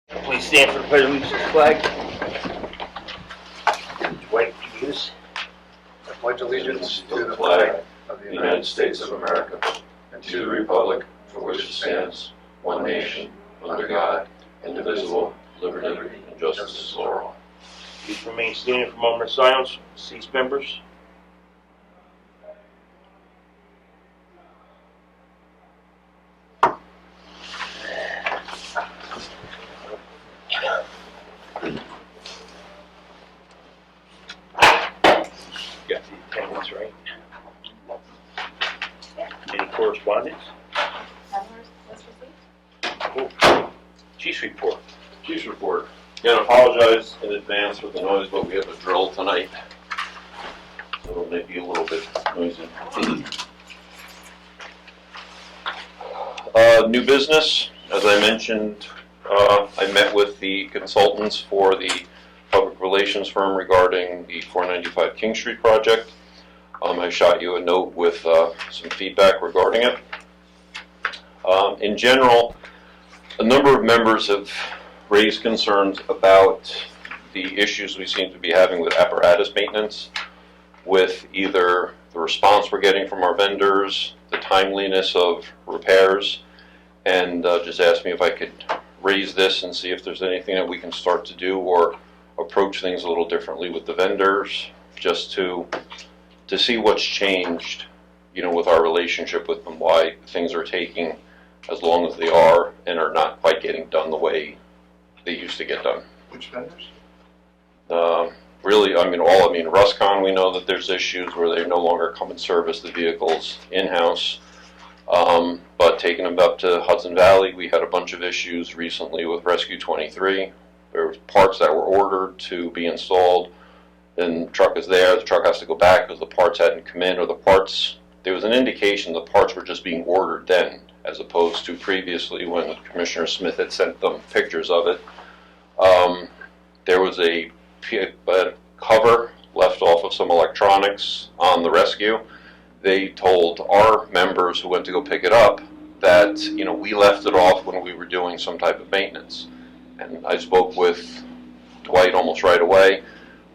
Please stand for the pledge of allegiance to the flag. Dwight, would you use? I pledge allegiance to the flag of the United States of America and to the republic for which it stands, one nation, under God, indivisible, with liberty and justice for all. Please remain standing for a moment of silence. Cease members. Got the attendance right. Any correspondence? Oh, Chief's report. Chief's report. Again, apologize in advance for the noise, but we have a drill tonight, so it may be a little bit noisy. New business, as I mentioned, I met with the consultants for the public relations firm regarding the 495 King Street project. I shot you a note with some feedback regarding it. In general, a number of members have raised concerns about the issues we seem to be having with apparatus maintenance, with either the response we're getting from our vendors, the timeliness of repairs, and just asked me if I could raise this and see if there's anything that we can start to do or approach things a little differently with the vendors, just to see what's changed, you know, with our relationship with them, why things are taking as long as they are and are not quite getting done the way they used to get done. Which vendors? Really, Ruscon, we know that there's issues where they no longer come and service the vehicles in-house. But taking them up to Hudson Valley, we had a bunch of issues recently with Rescue 23. There were parts that were ordered to be installed. Then the truck is there, the truck has to go back because the parts hadn't come in, or the parts, there was an indication the parts were just being ordered then, as opposed to previously when Commissioner Smith had sent them pictures of it. There was a cover left off of some electronics on the rescue. They told our members who went to go pick it up that, you know, we left it off when we were doing some type of maintenance. And I spoke with Dwight almost right away.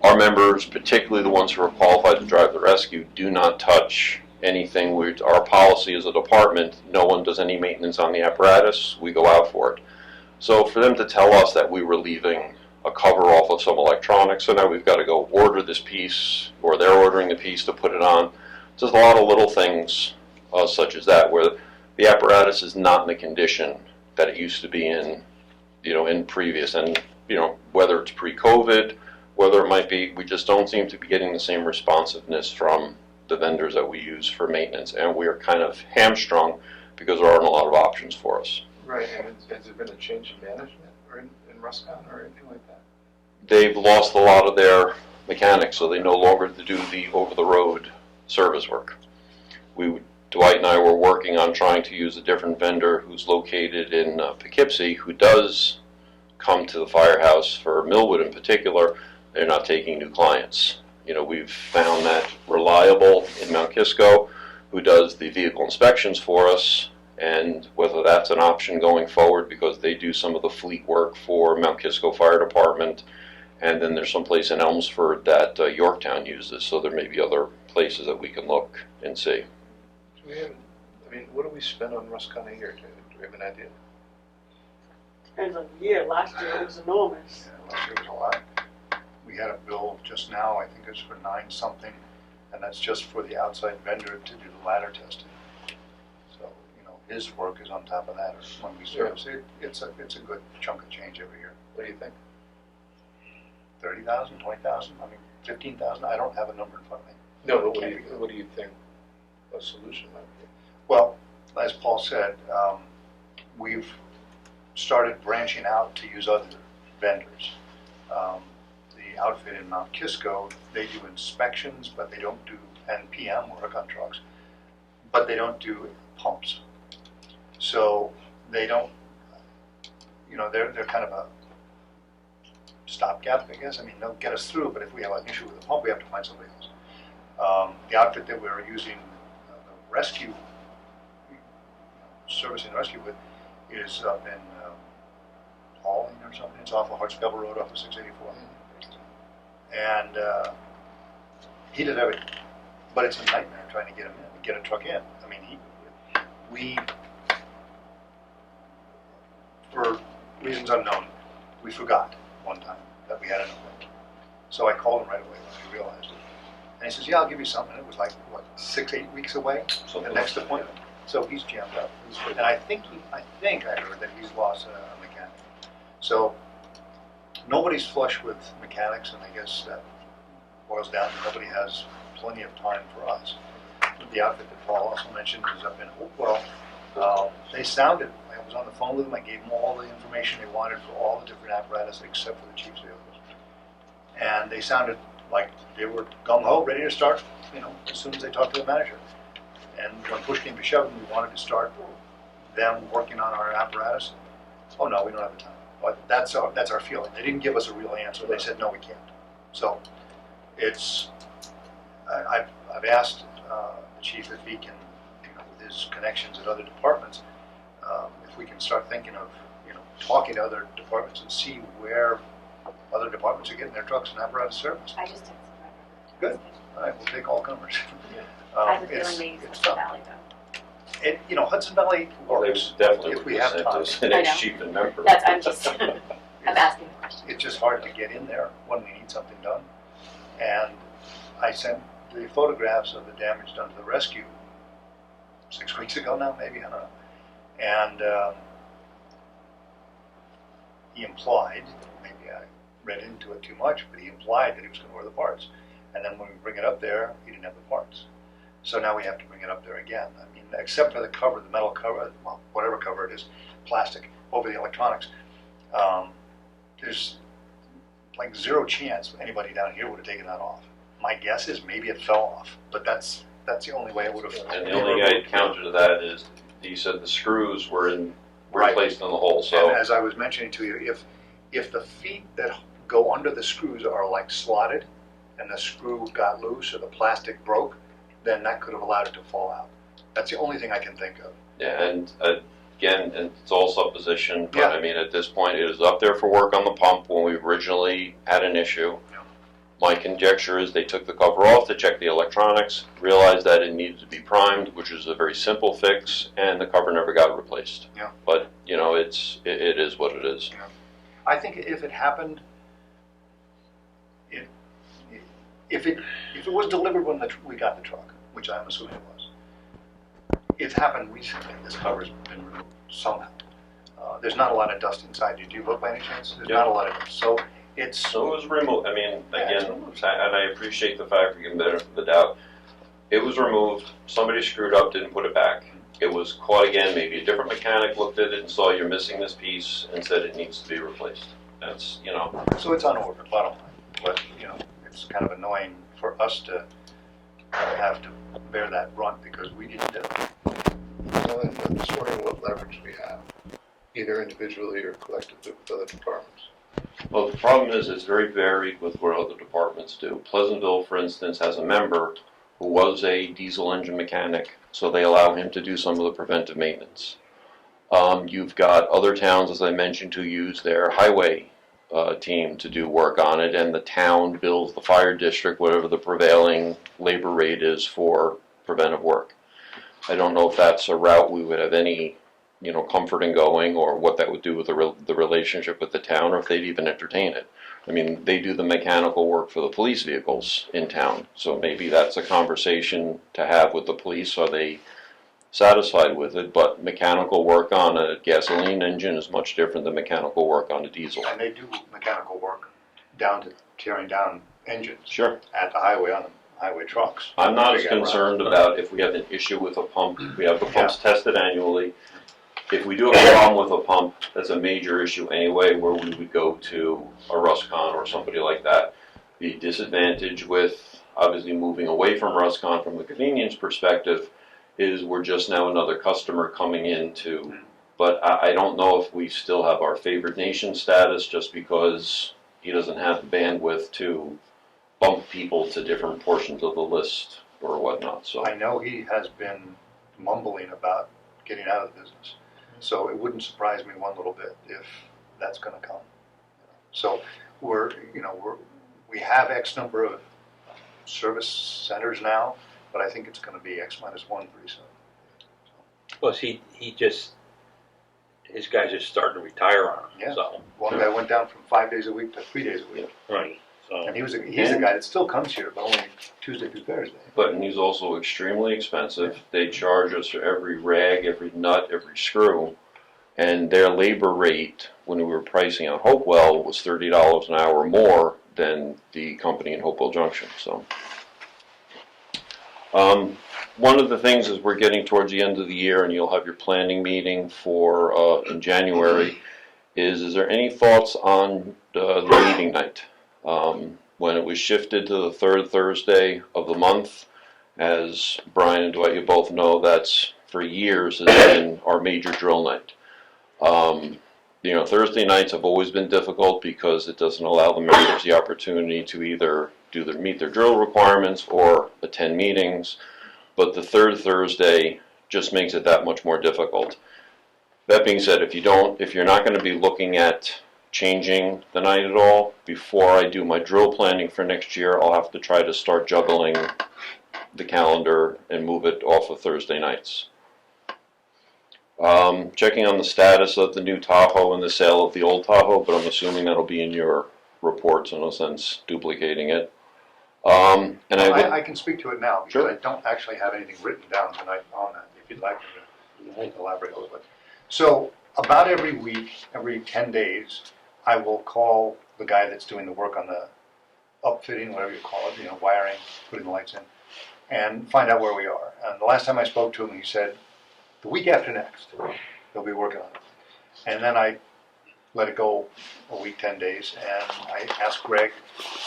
Our members, particularly the ones who are qualified to drive the rescue, do not touch anything. Our policy as a department, no one does any maintenance on the apparatus. We go out for it. So for them to tell us that we were leaving a cover off of some electronics, so now we've got to go order this piece, or they're ordering the piece to put it on. Just a lot of little things such as that, where the apparatus is not in the condition that it used to be in, you know, in previous, and, you know, whether it's pre-COVID, whether it might be, we just don't seem to be getting the same responsiveness from the vendors that we use for maintenance, and we are kind of hamstrung because there aren't a lot of options for us. Right, and has there been a change in management or in Ruscon or anything like that? They've lost a lot of their mechanics, so they no longer do the over-the-road service work. Dwight and I were working on trying to use a different vendor who's located in Poughkeepsie, who does come to the firehouse for Millwood in particular. They're not taking new clients. You know, we've found that Reliable in Mount Kisco, who does the vehicle inspections for us, and whether that's an option going forward, because they do some of the fleet work for Mount Kisco Fire Department, and then there's some place in Elmsford that Yorktown uses, so there may be other places that we can look and see. Do we have, I mean, what do we spend on Ruscon a year? Do we have an idea? Depends on the year. Last year it was enormous. Yeah, last year was a lot. We had a bill just now, I think it's for 9 something, and that's just for the outside vendor to do the ladder testing. So, you know, his work is on top of that when we service it. It's a good chunk of change every year. What do you think? 30,000, 20,000, I mean, 15,000, I don't have a number in front of me. No, but what do you think a solution might be? Well, as Paul said, we've started branching out to use other vendors. The outfit in Mount Kisco, they do inspections, but they don't do NPM work on trucks, but they don't do pumps. So they don't, you know, they're kind of a stopgap, I guess. I mean, they'll get us through, but if we have an issue with the pump, we have to find somebody else. The outfit that we're using, the rescue, servicing the rescue with, is up in Pauling or or something. It's off of Hartsville Road off of 684. And he did everything. But it's a nightmare trying to get him in, get a truck in. I mean, we, for reasons unknown, we forgot one time that we had an appointment. So I called him right away when we realized it. And he says, yeah, I'll give you something. It was like, what, 6-8 weeks away, the next appointment. So he's jammed up. And I think I heard that he's lost a mechanic. So nobody's flush with mechanics, and I guess that boils down to nobody has plenty of time for us. The outfit that Paul also mentioned is up in Hopewell. They sounded, I was on the phone with them, I gave them all the information they wanted for all the different apparatus except for the chief's vehicles. And they sounded like they were gung-ho, ready to start, as soon as they talked to the manager. And when push came to shove and we wanted to start them working on our apparatus, oh no, we don't have the time. But that's our feeling. They didn't give us a real answer. They said, no, we can't. So it's, I've asked the chief if he can, with his connections at other departments, if we can start thinking of, talking to other departments and see where other departments are getting their trucks and apparatus service. I just texted my Good. All right, we'll take all comers. I have a feeling they use it's Hudson tough. Valley though. Hudson Valley Well, they works. definitely If would we have present time. us an I know. ex-chief member. That's, I'm just, I'm asking the question. It's just hard to get in there when we need something done. And I sent the photographs of the damage done to the rescue 6 weeks ago now, maybe, I don't know. And he implied, maybe I read into it too much, but he implied that he was going to order the parts. And then when we bring it up there, he didn't have the parts. So now we have to bring it up there again. I mean, except for the cover, the metal cover, well, whatever cover it is, plastic, over the electronics, there's like zero chance anybody down here would have taken that off. My guess is maybe it fell off, but that's the only way it would have. And the only counter to that is, he said the screws were Right. placed in the hole, so. And as I was mentioning to you, if the feet that go under the screws are like slotted, and the screw got loose or the plastic broke, then that could have allowed it to fall out. That's the only thing I can think of. Yeah, and again, and it's all supposition, but Yeah. I mean, at this point, it is up there for work on the pump when we originally had an issue. Yeah. My conjecture is they took the cover off to check the electronics, realized that it needed to be primed, which is a very simple fix, and the cover never got replaced. Yeah. But, it is what it is. I think if it happened, if it was delivered when we got the truck, which I'm assuming it was, it's happened recently. This cover's been removed somehow. There's not a lot of dust inside. Did you look by any chance? There's Yeah. not a lot of dust. So it's So it was removed, I mean, Yeah, it's again, removed. and I appreciate the fact for giving the benefit of the doubt. It was removed, somebody screwed up, didn't put it back. It was caught again, maybe a different mechanic looked at it and saw you're missing this piece and said it needs to be replaced. That's, so it's on order, bottom line. But it's kind of annoying for us to have to bear that brunt because we didn't do it. Well, I'm just wondering what leverage we have, either individually or collectively with other departments. well, the problem is it's very varied with what other departments do. Pleasantville, for instance, has a member who was a diesel engine mechanic, so they allow him to do some of the preventive maintenance. You've got other towns, as I mentioned, who use their highway team to do work on it, and the town bills the fire district whatever the prevailing labor rate is for preventive work. I don't know if that's a route we would have any, comfort in going, or what that would do with the relationship with the town, or if they'd even entertain it. I mean, they do the mechanical work for the police vehicles in town, so maybe that's a conversation to have with the police. Are they satisfied with it? But mechanical work on a gasoline engine is much different than mechanical work on a diesel. And they do mechanical work down to tearing down engines Sure. at the highway on the highway trucks. I'm not as Big concerned about if we have an issue with a pump. We have the pumps tested annually. If we do have a problem with a pump, that's a major issue anyway, where we would go to a Ruscon or somebody like that. The disadvantage with obviously moving away from Ruscon from the convenience perspective is we're just now another customer coming into, but I don't know if we still have our favored nation status just because he doesn't have the bandwidth to bump people to different portions of the list or whatnot, so. I know he has been mumbling about getting out of the business. So it wouldn't surprise me one little bit if that's going to come. So we have X number of service centers now, but I think it's gonna be X minus one pretty soon. Plus, he just, his guys just starting to retire on him, Yeah. so. One guy went down from 5 days a week to 3 days a week. Right, so. And he's a guy that still comes here, but only Tuesday through Thursday. But he's also extremely expensive. They charge us for every rag, every nut, every screw. And their labor rate, when we were pricing out Hopewell, was $30 an hour more than the company in Hopewell Junction, so. One of the things is we're getting towards the end of the year and you'll have your planning meeting for, in January, is there any thoughts on the meeting night? When it was shifted to the third Thursday of the month, as Brian and Dwight, you both know, that's for years has been our major drill night. Thursday nights have always been difficult because it doesn't allow the members the opportunity to either meet their drill requirements or attend meetings, but the third Thursday just makes it that much more difficult. That being said, if you're not going to be looking at changing the night at all, before I do my drill planning for next year, I'll have to try to start juggling the calendar and move it off of Thursday nights. Checking on the status of the new Tahoe and the sale of the old Tahoe, but I'm assuming that'll be in your report, so no sense duplicating it. I can speak to it now because Sure. I don't actually have anything written down tonight on that, if you'd like me to elaborate a little bit. So about every week, every 10 days, I will call the guy that's doing the work on the upfitting, whatever you call it, wiring, putting the lights in, and find out where we are. And the last time I spoke to him, he said, the week after next, they'll be working on it. And then I let it go a week, 10 days, and I asked Greg,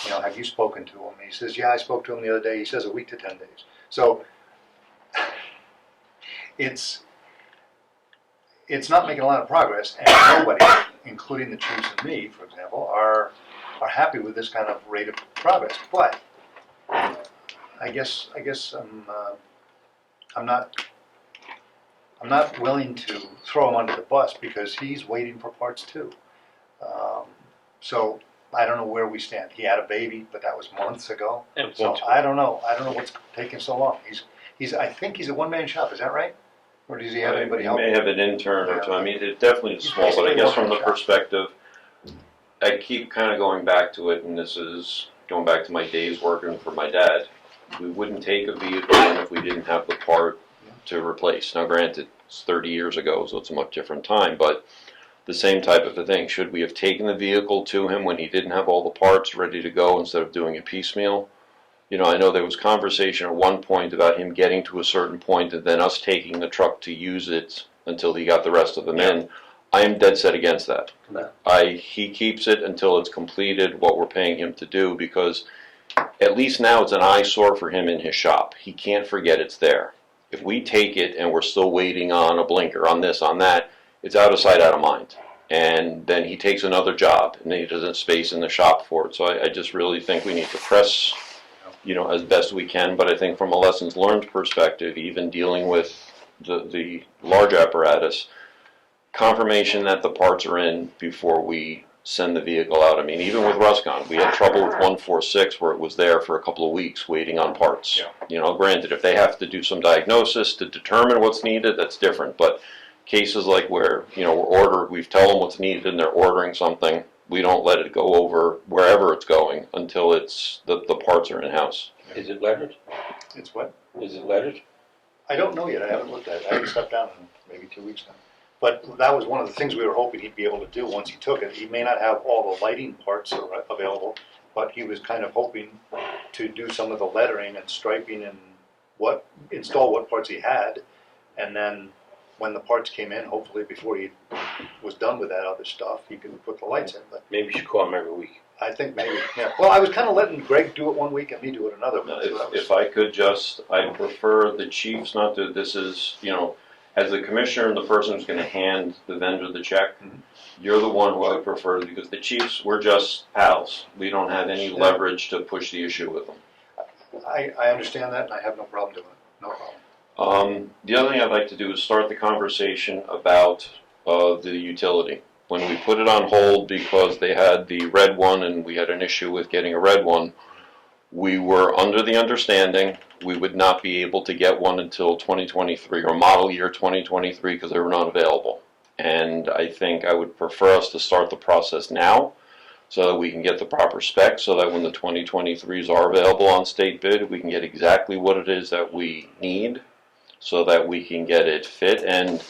have you spoken to him? He says, yeah, I spoke to him the other day. He says a week to 10 days. So it's not making a lot of progress, and nobody, including the chiefs and me, for example, are happy with this kind of rate of progress. But I guess I'm not willing to throw him under the bus because he's waiting for parts too. So I don't know where we stand. He had a baby, but that was months ago. So I don't know what's taking so long. I think he's a one-man shop. Is that right? Or does he have anybody He help? may have an intern or two. I mean, it definitely is small, but I guess from the perspective, I keep kind of going back to it, and this is going back to my days working for my dad. We wouldn't take a vehicle in if we didn't have the part to replace. Now, granted, it's 30 years ago, so it's a much different time, but the same type of a thing. Should we have taken the vehicle to him when he didn't have all the parts ready to go instead of doing it piecemeal? I know there was conversation at one point about him getting to a certain point and then us taking the truck to use it until he got the rest of them in. I am dead set against that. He keeps it until it's completed what we're paying him to do, because at least now it's an eyesore for him in his shop. He can't forget it's there. If we take it and we're still waiting on a blinker, on this, on that, it's out of sight, out of mind. And then he takes another job and he doesn't have space in the shop for it. So I just really think we need to press, as best we can. But I think from a lessons learned perspective, even dealing with the large apparatus, confirmation that the parts are in before we send the vehicle out. I mean, even with Ruscon, we had trouble with 146 where it was there for a couple of weeks waiting on parts. Granted, if they have to do some diagnosis to determine what's needed, that's different. But cases like where, we tell them what's needed and they're ordering something, we don't let it go over wherever it's going until it's the parts are in-house. Is it lettered? It's what? Is it lettered? I don't know yet. I haven't looked at it. I haven't stepped down in maybe 2 weeks now. But that was one of the things we were hoping he'd be able to do once he took it. He may not have all the lighting parts available, but he was kind of hoping to do some of the lettering and striping and install what parts he had. And then when the parts came in, hopefully before he was done with that other stuff, he could put the lights in. But Maybe you should call him every week. I think maybe, yeah. Well, I was kind of letting Greg do it one week and me do it another Now, week. So that was- if I could I prefer the chiefs not to, this is, as the commissioner and the person who's going to hand the vendor the check, you're the one who I prefer, because the chiefs, we're just pals. We don't have any leverage to push the issue with them. I understand that, and I have no problem doing it. No problem. The other thing I'd like to do is start the conversation about the utility. When we put it on hold because they had the red one and we had an issue with getting a red one, we were under the understanding we would not be able to get one until 2023 or model year 2023 because they were not available. And I think I would prefer us to start the process now so that we can get the proper specs so that when the 2023s are available on state bid, we can get exactly what it is that we need so that we can get it fit and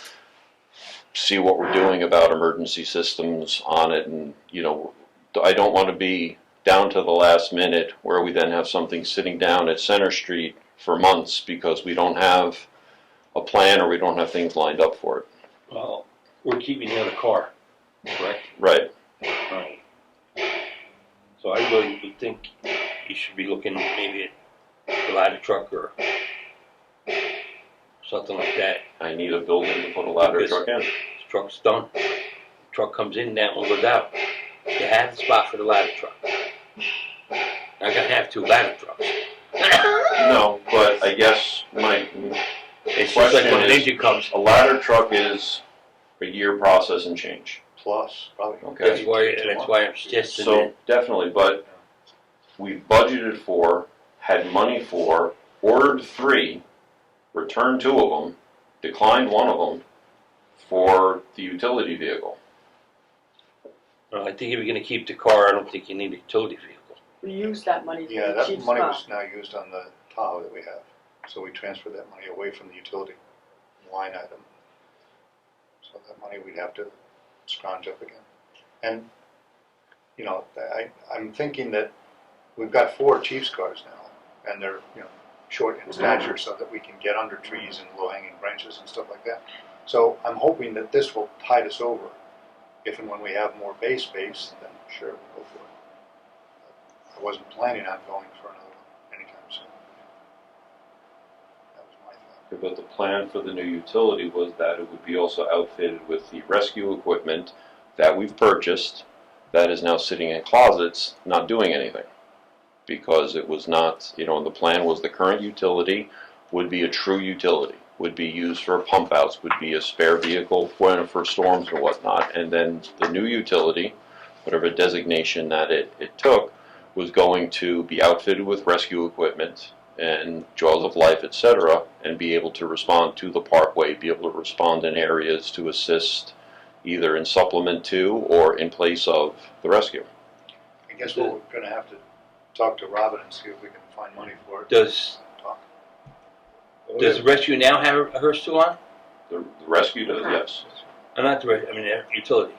see what we're doing about emergency systems on it. And, you know, I don't want to be down to the last minute where we then have something sitting down at Center Street for months because we don't have a plan or we don't have things lined up for it. Well, we're keeping the other car, correct? Right. Right. So I really would think you should be looking maybe at the ladder truck or something like that. I need a building to put a ladder Because truck in. the truck's done. The truck comes in, that one goes out. You have the spot for the ladder truck. I gotta have 2 ladder trucks. No, but I guess my It's just like when an question is, engine comes. a ladder truck is a year process and change. Plus, probably. Okay. That's why I'm suggesting So that. definitely, but we budgeted for, had money for, ordered 3, returned 2 of them, declined 1 of them for the utility vehicle. I think if you're gonna keep the car, I don't think you need a utility vehicle. We use that money Yeah, for the that cheap money spot. was now used on the Tahoe that we have, so we transferred that money away from the utility line item. So that money we'd have to scrounge up again. And, you know, I'm thinking that we've got 4 Chiefs cars now, and they're, you know, short in stature so that we can get under trees and low-hanging branches and stuff like that. So I'm hoping that this will tide us over. If and when we have more bay space, then sure, we'll go for it. I wasn't planning on going for another one anytime soon. That was my thought. But the plan for the new utility was that it would be also outfitted with the rescue equipment that we've purchased that is now sitting in closets, not doing anything. Because it was not, you know, the plan was the current utility would be a true utility, would be used for pump outs, would be a spare vehicle for storms or whatnot. And then the new utility, whatever designation that it took, was going to be outfitted with rescue equipment and jaws of life, etc., and be able to respond to the parkway, be able to respond in areas to assist either in supplement to or in place of the rescue. I guess what we're gonna have to talk to Robin and see if we can find money for it. Does the rescue now have a hearse tool on? The rescue does, yes. Not the rescue, I mean, the utility.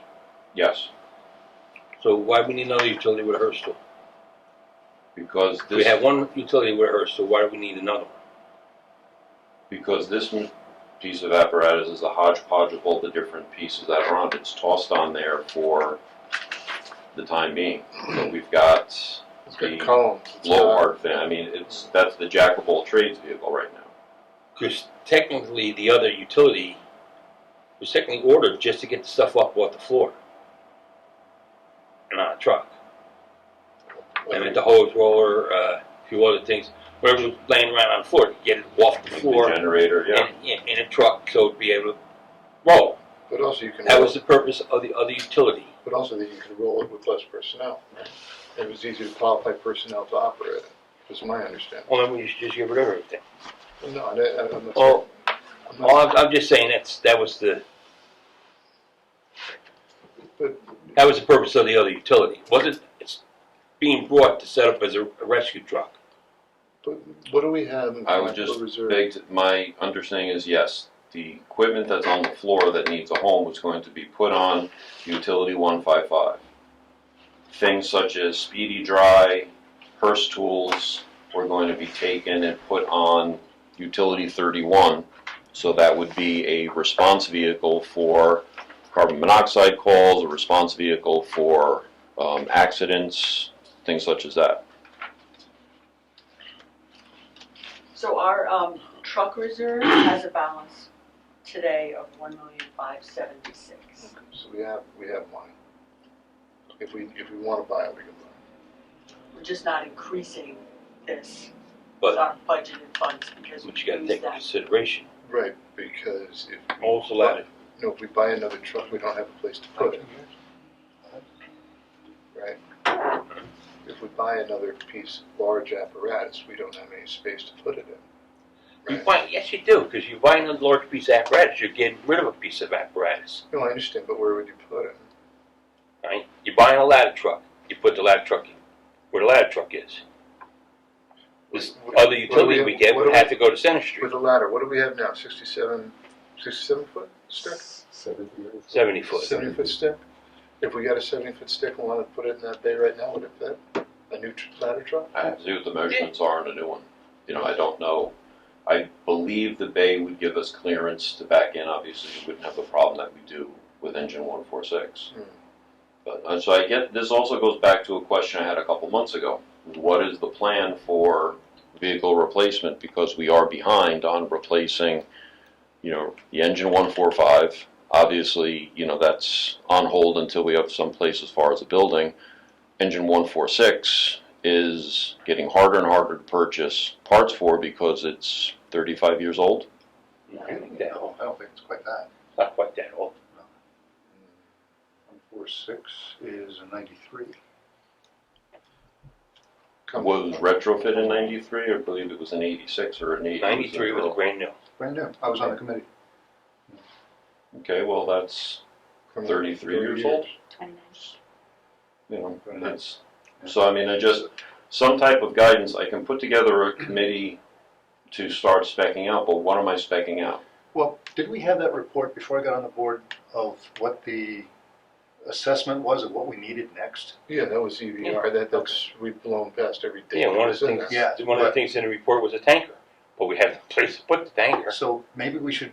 Yes. So why do we need another utility with a hearse tool? Because We this, have one utility with a hearse tool, why do we need another one? because this piece of apparatus is a hodgepodge of all the different pieces that are on it. It's tossed on there for the time being. So we've got It's got the cones. It's low got- hard thing. I mean, that's the jack of all trades vehicle right now. Because technically, the other utility was technically ordered just to get the stuff up off the floor. And on a truck. I mean, the hose roller, a few other things, whatever was laying around on the floor, to get it off the Like floor the generator, yeah. in a truck, so it'd be able to roll. But also you can. That was the purpose of the other utility. But also that you can roll it with less personnel. It was easier to qualify personnel to operate it, is my understanding. Well, then we should just get rid of everything. No, I'm not. Well, I'm not- I'm just saying that was the But purpose of the other utility. It's being brought to set up as a rescue truck. what do we have in I would financial just reserve? my understanding is yes, the equipment that's on the floor that needs a home was going to be put on Utility 155. Things such as speedy dry, hearse tools were going to be taken and put on Utility 31. So that would be a response vehicle for carbon monoxide calls, a response vehicle for accidents, things such as that. So our truck reserve has a balance today of $1,576,000. So we have money. If we want to buy it, we can buy We're just not increasing this But our budgeted funds because we But you gotta use take into that. consideration. it. Right, because if. Also, ladder. you know, if we buy another truck, we don't have a place to put it. Right? If we buy another piece of large apparatus, we don't have any space to put it in. You Right? buy, yes, you do, because you're buying a large piece of apparatus, you're getting rid of a piece of apparatus, No, I understand, but where would you put it? right? You're buying a ladder truck, you put the ladder truck in, where the ladder truck is. This other utility we get would have to go to Center Street, With a ladder, what do we have now, 67 foot stick? 70 foot. 70-foot stick? If we got a 70-foot stick and wanted to put it in that bay right now, would it fit? A new ladder truck? I have to see what the measurements are on a new one. You know, I don't know. I believe the bay would give us clearance to back in. Obviously, we wouldn't have the problem that we do with engine 146. Hmm. But so I get, this also goes back to a question I had a couple months ago. What is the plan for vehicle replacement? Because we are behind on replacing, you know, the engine 145. Obviously, you know, that's on hold until we have some place as far as the building. Engine 146 is getting harder and harder to purchase parts for because it's 35 years old. I think that old, I don't think it's quite that. not quite that old. 146 is a 93. Was retrofit in 93? I believe it was in 86 or in 80. 93 was a brand new. Brand new. I was on the committee. Okay, well, that's 33 years old. 29. You know, it's, so I mean, I just, some type of guidance, I can put together a committee to start specking out, but what am I specking out? Well, did we have that report before I got on the board of what the assessment was of what we needed next? Yeah, that was EVR, that's, we've blown past every day. Yeah, one of the Isn't things, it? Yeah, one of the but- things in the report was a tanker, but we have no place to put the tanker. So maybe we should,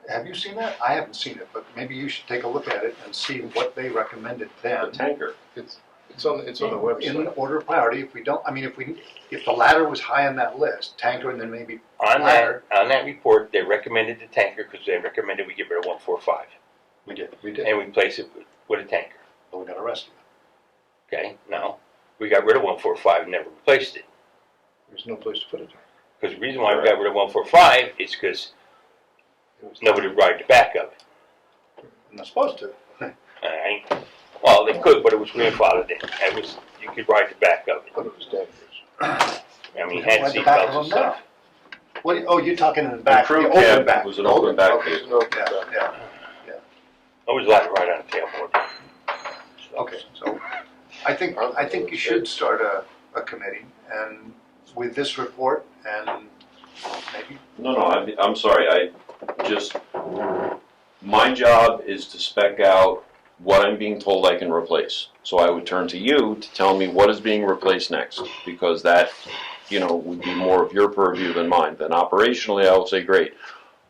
have you seen that? I haven't seen it, but maybe you should take a look at it and see what they recommended The then. tanker. It's on the In website. order of priority, if we don't, I mean, if the ladder was high on that list, tanker and then maybe On ladder. that report, they recommended the tanker because they recommended we get rid of 145 We did, We did. and replace it with a tanker. but we got arrested. Okay, no, we got rid of 145 and never replaced it. There's no place to put it. Because the reason why we got rid of 145 is because nobody would ride the back of it. I'm not supposed to. Alright, well, they could, but it was grandfathered in. It was, you could ride the back of it. But it was dangerous. I mean, We had don't ride the back seatbelts of and them stuff. What, oh, you're talking in the back, the crew open cab back. was an open back Okay. vehicle. Yeah, yeah, I was allowed to ride on the tailboard. okay, so I think you should start a committee and with this report and maybe, No, I'm sorry, my job is to spec out what I'm being told I can replace. So I would turn to you to tell me what is being replaced next, because that, you know, would be more of your purview than mine. Then operationally, I will say, great,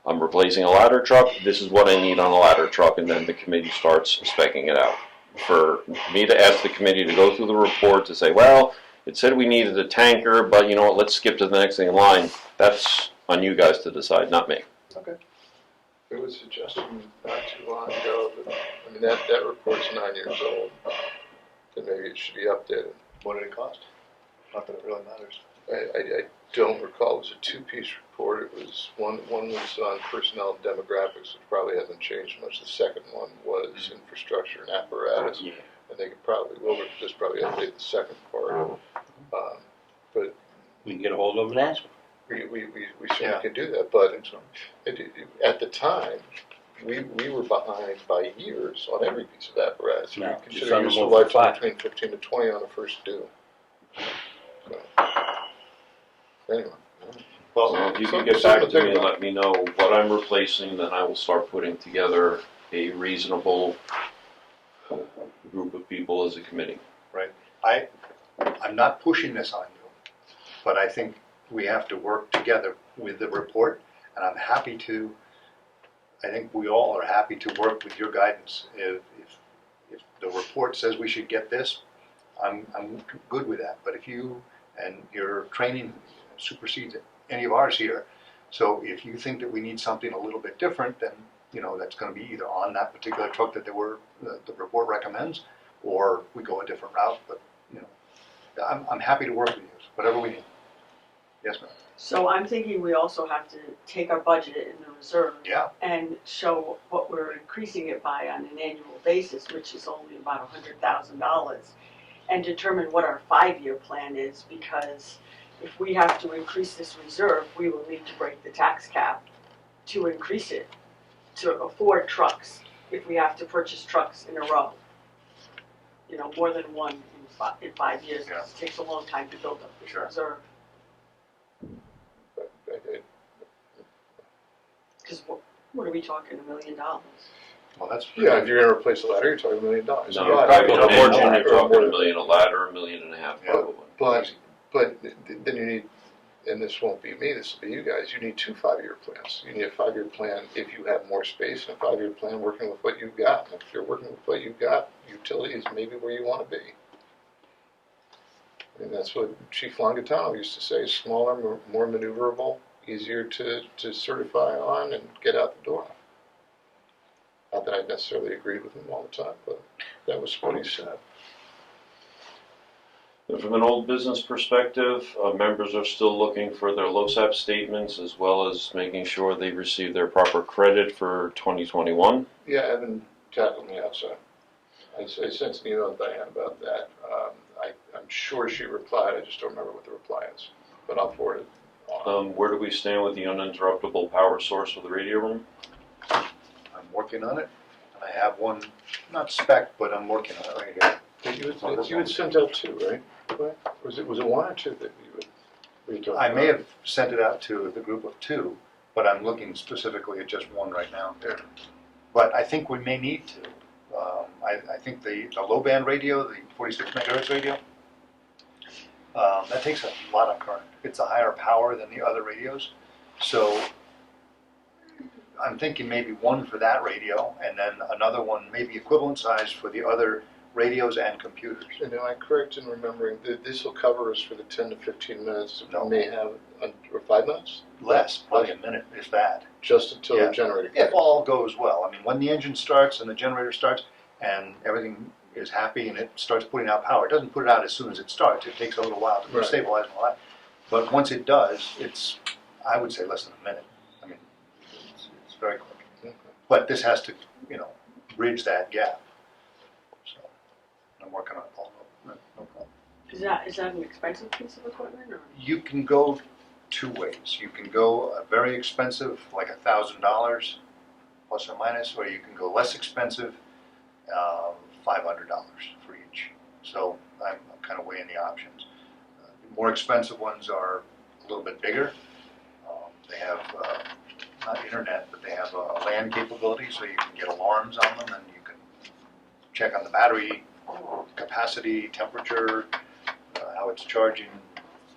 I'm replacing a ladder truck, this is what I need on a ladder truck, and then the committee starts specking it out. For me to ask the committee to go through the report to say, well, it said we needed a tanker, but you know what, let's skip to the next thing in line, that's on you guys to decide, not me. There was a suggestion not too long ago that, I mean, that report's 9 years old, that maybe it should be updated. what did it cost? Not that it really matters. I don't recall, it was a two-piece report, it was, one was on personnel and demographics, which probably hasn't changed much, the second one was infrastructure and apparatus, Yeah. and they could probably, Wilbur could just probably update the second part. But We can get a hold of them and ask them. we Yeah. certainly can do that, but at the time, we were behind by years on every piece of apparatus. No, We just consider on the useful 145. lifetime between 15 to 20 on the first due. So, anyway. So if you can Something get back to to think me and about. let me know what I'm replacing, then I will start putting together a reasonable group of people as a committee. I'm not pushing this on you, but I think we have to work together with the report, and I'm happy to, I think we all are happy to work with your guidance. If the report says we should get this, I'm good with that, but if you, and your training supersedes any of ours here, so if you think that we need something a little bit different, then, you know, that's gonna be either on that particular truck that the report recommends, or we go a different route, but, you know, I'm happy to work with you, whatever we need. Yes, ma'am. So I'm thinking we also have to take our budget in the reserve Yeah, and show what we're increasing it by on an annual basis, which is only about $100,000, and determine what our 5-year plan is, because if we have to increase this reserve, we will need to break the tax cap to increase it, to afford trucks, if we have to purchase trucks in a row. You know, more than one in 5 years, because it takes a long time to build up this Sure. reserve. But Because what are we talking, $1 million? well, that's. yeah, if you're gonna replace a ladder, you're talking $1 million. No, Right. unfortunately, you're Or talking more. $1 million a ladder, $1.5 million Yeah. probably. But then you need, and this won't be me, this will be you guys, you need 2 5-year plans. You need a 5-year plan if you have more space, and a 5-year plan working with what you've got. And if you're working with what you've got, utilities may be where you wanna be. And that's what Chief Longatano used to say, smaller, more maneuverable, easier to certify on and get out the door. Not that I necessarily agreed with him all the time, but that was what he said. And from an old business perspective, members are still looking for their LoSAP statements, as well as making sure they receive their proper credit for 2021. Yeah, Evan tackled me outside. I sent an email to Diane about that. I'm sure she replied, I just don't remember what the reply is, but I'll forward it on. Where do we stand with the uninterruptible power source for the radio room? I'm working on it, and I have one, not spec, but I'm working on it right here. You had sent out 2, right? Was it 1 or 2 that were you talking I may about? have sent it out to the group of 2, but I'm looking specifically at just one right now. Yeah. But I think we may need to. I think the low band radio, the 46 megahertz radio, that takes a lot of current. It's a higher power than the other radios. So I'm thinking maybe one for that radio, and then another one, maybe equivalent size for the other radios and computers. And am I correct in remembering that this will cover us for the 10 to 15 minutes that No. we may have, or 5 minutes? Less, probably a minute, if that. Just until Yeah. the generator. If all goes well. I mean, when the engine starts and the generator starts and everything is happy and it starts putting out power, it doesn't put it out as soon as it starts. It takes a little while to Right. stabilize and all that. But once it does, it's, I would say, less than a minute. I mean, it's very quick. Okay. But this has to, bridge that gap. So I'm working on it, Paul. No problem. Is that an expensive piece of equipment, or? You can go 2 ways. You can go very expensive, like $1,000 plus or minus, or you can go less expensive, $500 for each. So I'm kind of weighing the options. The more expensive ones are a little bit bigger. They have not internet, but they have a LAN capability, so you can get alarms on them, and you can check on the battery capacity, temperature, how it's charging,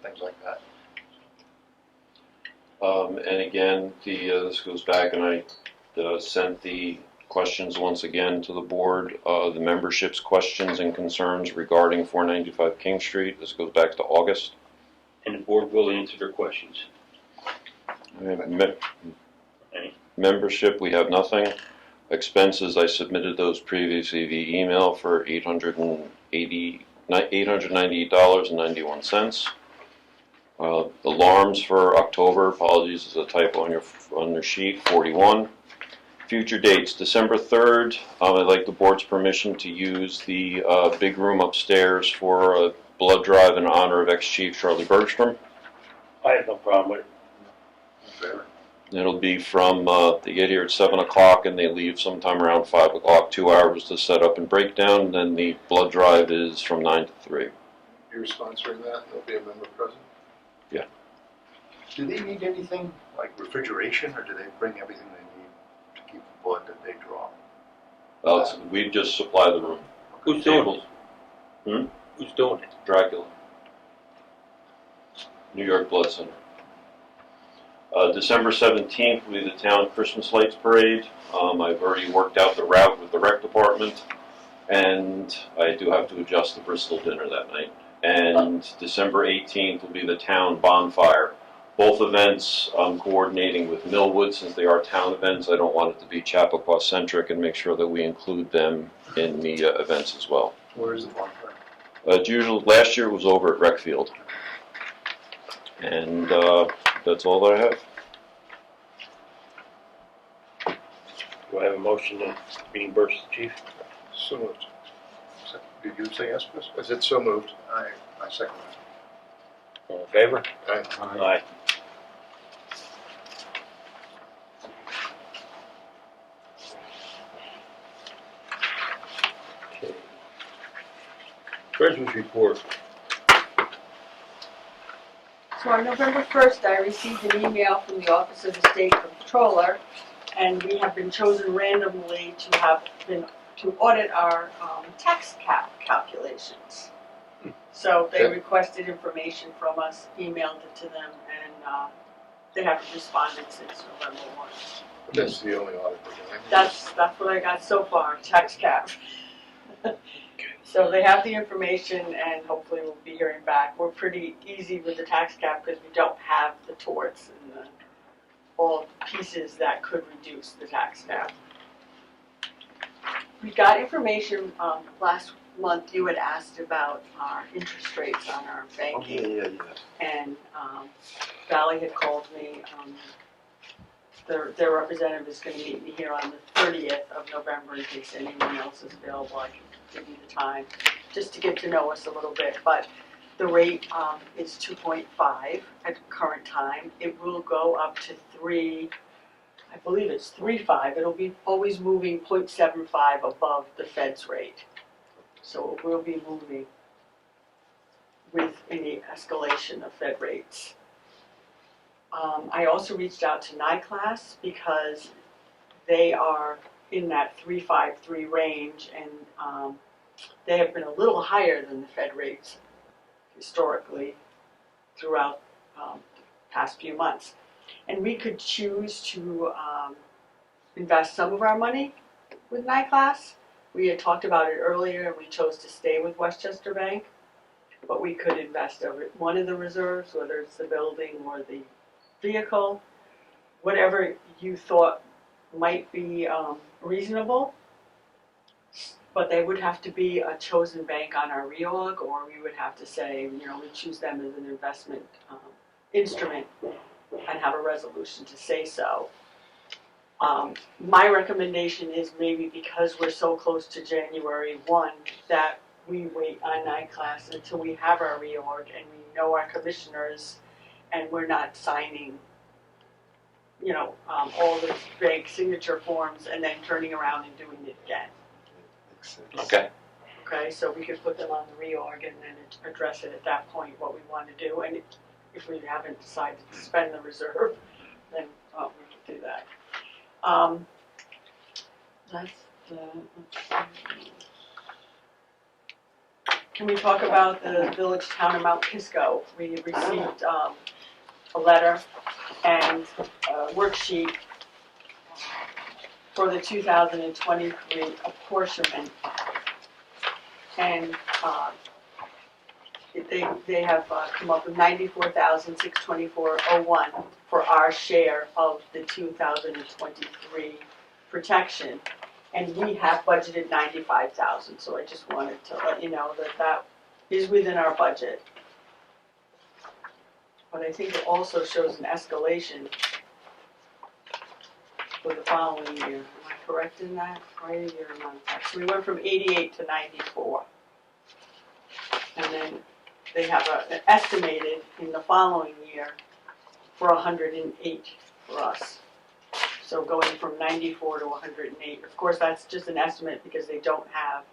things like that. And again, this goes back, and I sent the questions once again to the board, the membership's questions and concerns regarding 495 King Street. This goes back to August. And the board will answer their questions. Membership, we have nothing. Expenses, I submitted those previously via email for $898.91. Alarms for October, apologies, there's a typo on your sheet, 41. Future dates, December 3rd, I'd like the board's permission to use the big room upstairs for a blood drive in honor of ex-chief Charlie Bergstrom. I have no problem with it. Fair. It'll be from, they get here at 7 o'clock and they leave sometime around 5 o'clock, 2 hours to set up and break down. Then the blood drive is from 9 to 3. You're sponsoring that, there'll be a member present? Do they need anything like refrigeration, or do they bring everything they need to keep the blood that they draw? We just supply the room. Who's doing it? Tables. Who's doing it? Dracula. New York Blood Center. December 17th will be the town Christmas lights parade. I've already worked out the route with the rec department, and I do have to adjust the Bristol dinner that night. And December 18th will be the town bonfire. Both events I'm coordinating with Millwood, since they are town events. I don't want it to be Chappaqua centric, and make sure that we include them in the events as well. Where is the bonfire? Last year it was over at Rec Field. And that's all that I have. Do I have a motion to meeting versus chief? So moved. Did you say yes, Chris? I said so moved. I second that. All in favor? Aye. Aye. Okay. Treasurer's report. So on November 1st, I received an email from the Office of the State Comptroller, and we have been chosen randomly to audit our tax cap calculations. So they Okay. requested information from us, emailed it to them, and they haven't responded since November 1. That's the only audit we're doing. That's what I got so far, tax cap. So they have the information, and hopefully we'll be hearing back. We're pretty easy with the tax cap because we don't have the torts and all pieces that could reduce the tax cap. We got information last month. You had asked about our interest rates on our banking, Yeah. and Valley had called me. Their representative is going to meet me here on the 30th of November in case anyone else is available. I can give you the time just to get to know us a little bit. But the rate is 2.5 at the current time. It will go up to 3. I believe it's 3.5. It'll be always moving 0.75 above the Fed's rate. So it will be moving with any escalation of Fed rates. I also reached out to NICLAS because they are in that 3.53 range, and they have been a little higher than the Fed rates historically throughout the past few months. And we could choose to invest some of our money with NICLAS. We had talked about it earlier, and we chose to stay with Westchester Bank, but we could invest one of the reserves, whether it's the building or the vehicle, whatever you thought might be reasonable. But they would have to be a chosen bank on our reorg, or we would have to say, we choose them as an investment instrument and have a resolution to say so. My recommendation is maybe because we're so close to January 1 that we wait on NICLAS until we have our reorg and we know our commissioners and we're not signing, all the vague signature forms and then turning around and doing it again. Okay. Okay, so we could put them on the reorg and then address it at that point, what we want to do. And if we haven't decided to spend the reserve, then we can do that. Can we talk about the village town of Mount Kisco? We received a letter and a worksheet for the 2023 apportionment. And they have come up with $94,624.01 for our share of the 2023 protection. And we have budgeted $95,000, so I just wanted to let you know that is within our budget. But I think it also shows an escalation for the following year. Am I correct in that? Right, a year amount. So we went from 88 to 94. And then they have an estimated in the following year for 108 for us. So going from 94 to 108. Of course, that's just an estimate because they don't have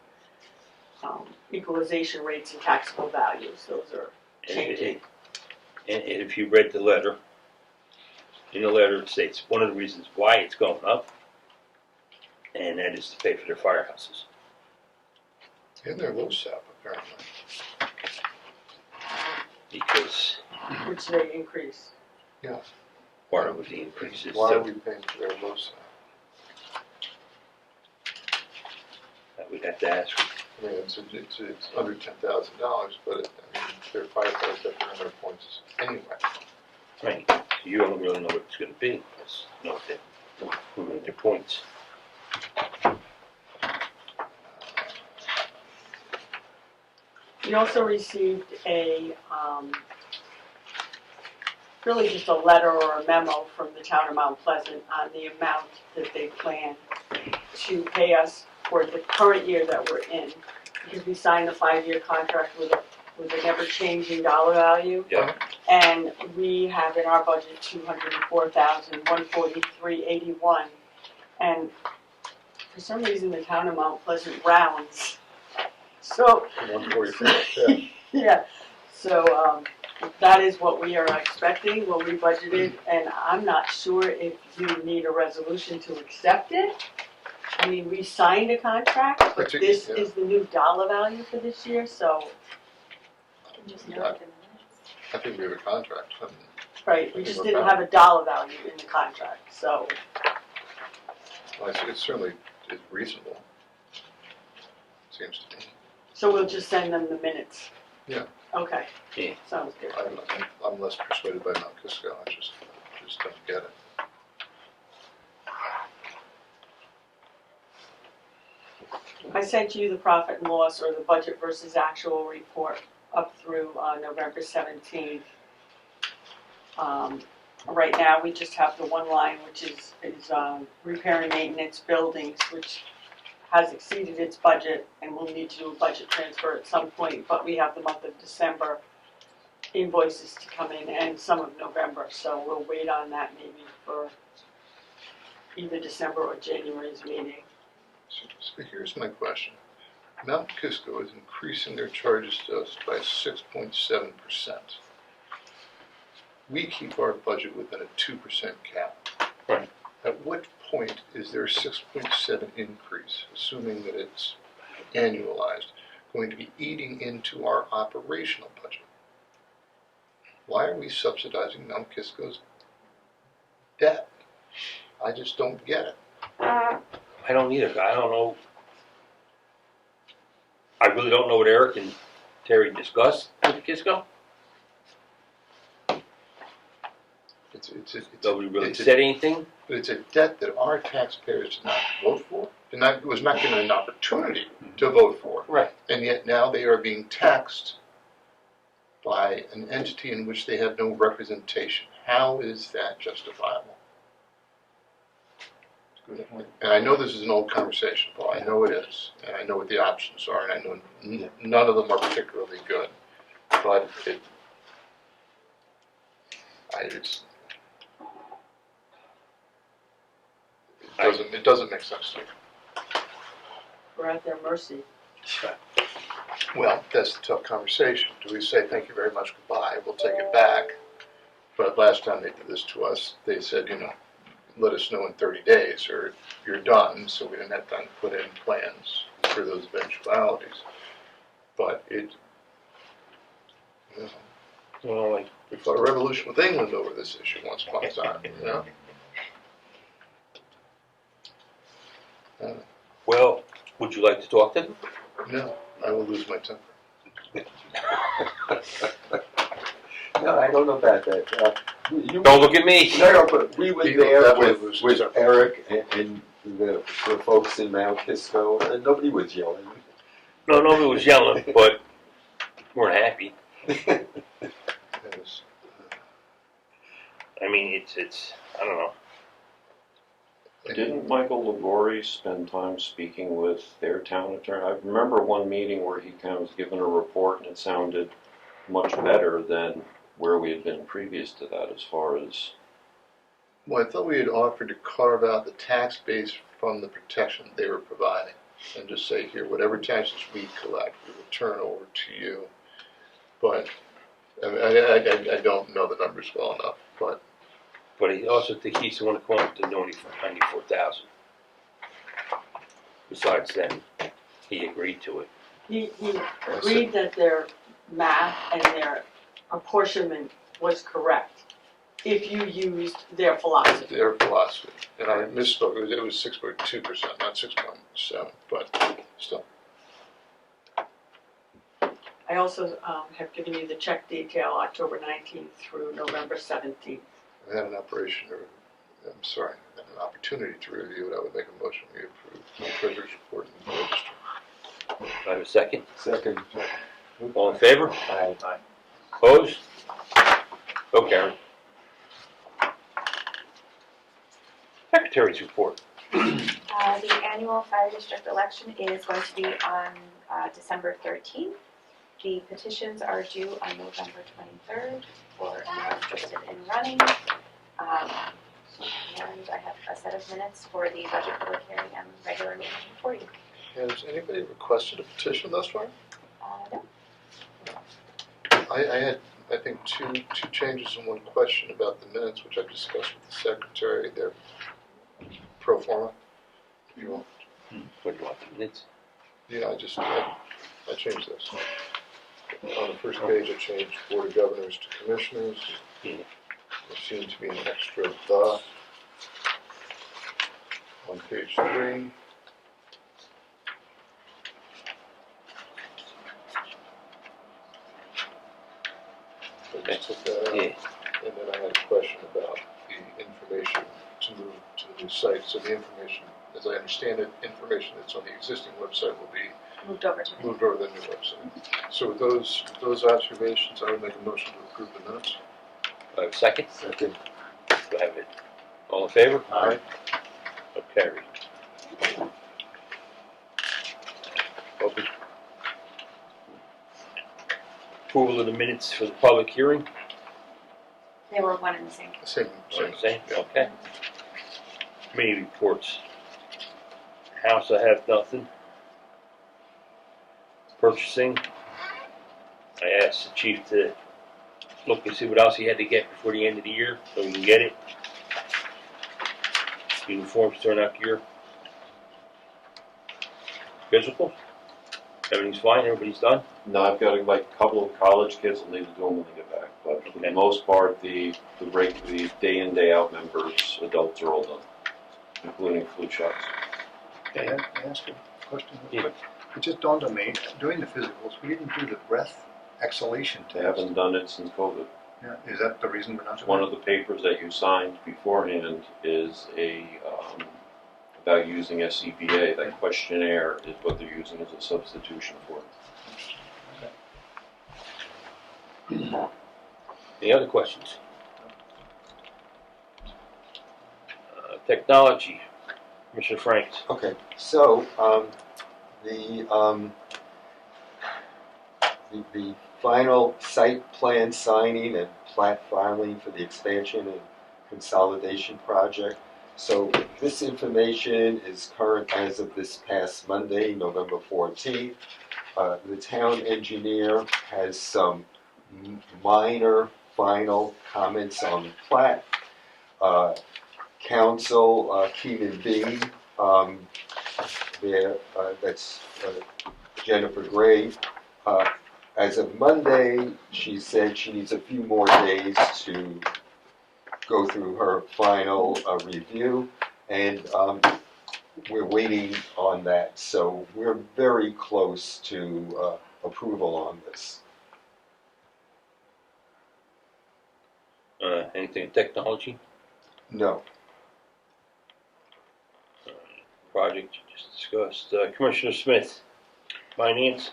equalization rates and taxable values. Those are changing. And if you read the letter, in the letter it states one of the reasons why it's going up, and that is to pay for their firehouses. And their LoSAP, apparently. Because Which they increase. Yeah. part of the increase is Why are we paying for their LoSAP? that we'd have to ask. I mean, it's under $10,000, but their firefighters have to earn their points anyway. Right. You don't really know what it's going to be. It's not that their points. We also received a really just a letter or a memo from the town of Mount Pleasant on the amount that they plan to pay us for the current year that we're in. Because we signed a 5-year contract with an ever-changing dollar value. Yeah. And we have in our budget $204,143.81. And for some reason, the town of Mount Pleasant rounds. So, 144, yeah. yeah, so that is what we are expecting, what we budgeted, and I'm not sure if you need a resolution to accept it. I mean, we signed a contract, but this is the new dollar value for this year, so, Just note it in the minutes. I think we have a contract. right, we just didn't have a dollar value in the contract, so. Well, it's certainly it's reasonable. Seems to me. So we'll just send them the minutes? Yeah. Okay. Yeah. Sounds good. I'm less persuaded by Mount Kisco. I just don't get it. I sent you the profit and loss or the budget versus actual report up through November 17th. Right now, we just have the one line, which is repair and maintenance buildings, which has exceeded its budget, and we'll need to do a budget transfer at some point, but we have the month of December invoices to come in and some of November, so we'll wait on that maybe for either December or January's meeting. So here's my question. Mount Kisco is increasing their charges to us by 6.7%. We keep our budget within a 2% cap. Right. At what point is their 6.7 increase, assuming that it's annualized, going to be eating into our operational budget? Why are we subsidizing Mount Kisco's debt? I just don't get it. I don't either. I don't know. I really don't know what Eric and Terry discussed with Kisco. Nobody really said anything. But it's a debt that our taxpayers did not vote for, was not given an opportunity to vote for. Right. And yet now they are being taxed by an entity in which they have no representation. How is that justifiable? And I know this is an old conversation, Paul, I know it is, and I know what the options are, and I know none of them are particularly good, but it doesn't make sense to me. We're at their mercy. Well, that's the tough conversation. Do we say, thank you very much, goodbye, we'll take it back? But last time they did this to us, they said, let us know in 30 days or you're done, so we didn't have time to put in plans for those eventualities. But we fought a revolution with England over this issue once upon a time, Well, would you like to talk to them? No, I will lose my temper. No, I don't know about that. Don't look at me. No, but we were People there definitely lose with their temper. Eric and the folks in Mount Kisco, and nobody was yelling. No, nobody was yelling, but we're happy. It was, I mean, it's I don't know. Didn't Michael Ligori spend time speaking with their town attorney? I remember one meeting where he kind of was given a report and it sounded much better than where we had been previous to that as far as... Well, I thought we had offered to carve out the tax base from the protection they were providing and just say, here, whatever taxes we collect, we will turn over to you. But I don't know the numbers well enough, but But I also think he's the one that came up to 94,000. Besides them, he agreed to it. He agreed that their math and their apportionment was correct, if you used their philosophy. their philosophy, and I misspoke, it was 6.2%, not 6.7, but still. I also have given you the check detail, October 19th through November 17th. I had an opportunity to review it, I would make a motion we approve the treasurer's report in the register. Do I have a second? Second. All in favor? Aye. Opposed? Go, Karen. Secretary's report. The annual fire district election is going to be on December 13th. The petitions are due on November 23rd for anyone interested in running. And I have a set of minutes for the budget public hearing and regular meeting before you. Has anybody requested a petition thus far? No? I had, I think, two changes and one question about the minutes, which I've discussed with the secretary. They're pro forma, if you want. What do you want, the minutes? Yeah, I changed this. On the first page, I changed Board of Governors to Commissioners. Yeah. There seemed to be an extra "the" on page 3. I just took that out. Yeah. And then I had a question about the information to move to the new site. So the information, as I understand it, information that's on the existing website will be Moved over to me. moved over to the new website. So with those observations, I would make a motion to approve the minutes. Do I have a second? Second. Do I have it? All in favor? Aye. So carried. Okay. Approval of the minutes for the public hearing. They were one and the same. Same. Same, okay. Committee reports. House, I have nothing. Purchasing. I asked the chief to look and see what else he had to get before the end of the year, so we can get it. Uniforms turn out here. Physical. Everything's fine, everybody's done. No, I've got like a couple of college kids. I'll need to do them when they get back. But for the Okay. most part, the day in, day out members, adults are all done, including flu shots. May I ask a question real Yeah. quick? It just dawned on me, during the physicals, we didn't do the breath exhalation They test. haven't done it since COVID. Yeah, is that the reason we're not doing One it? of the papers that you signed beforehand is about using SCBA. That questionnaire is what they're using as a substitution for it. Any other questions? Technology. Commissioner Franks. Okay, so, the final site plan signing and plat filing for the expansion and consolidation project. So this information is current as of this past Monday, November 14th. The town engineer has some minor final comments on the plat. Council, Keenan B, that's Jennifer Gray. As of Monday, she said she needs a few more days to go through her final review, and we're waiting on that. So we're very close to approval on this. Anything in technology? No. Project you just discussed. Commissioner Smith. Finance.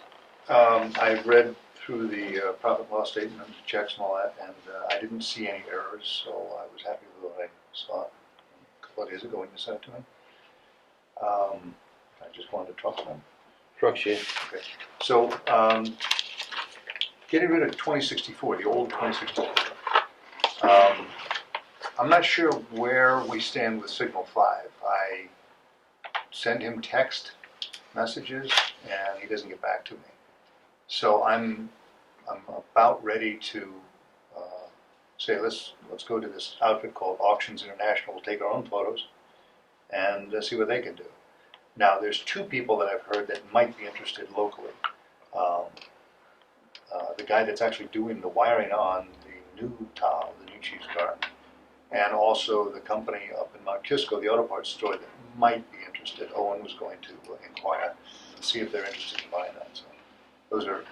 I read through the profit and loss statement, and the checks and all that, and I didn't see any errors, so I was happy with what I saw a couple of days ago when you sent it to me. I just wanted to talk to them. Trucks, yeah. So, getting rid of 2064, the old 2064. I'm not sure where we stand with Signal 5. I send him text messages and he doesn't get back to me. So I'm about ready to say let's go to this outfit called Auctions International. We'll take our own photos and see what they can do. Now there's two people that I've heard that might be interested locally. The guy that's actually doing the wiring on the new Tahoe, the new Chief's car, and also the company up in Mount Kisco, the auto parts store, that might be interested. Owen was going to inquire and see if they're interested in buying that. So those are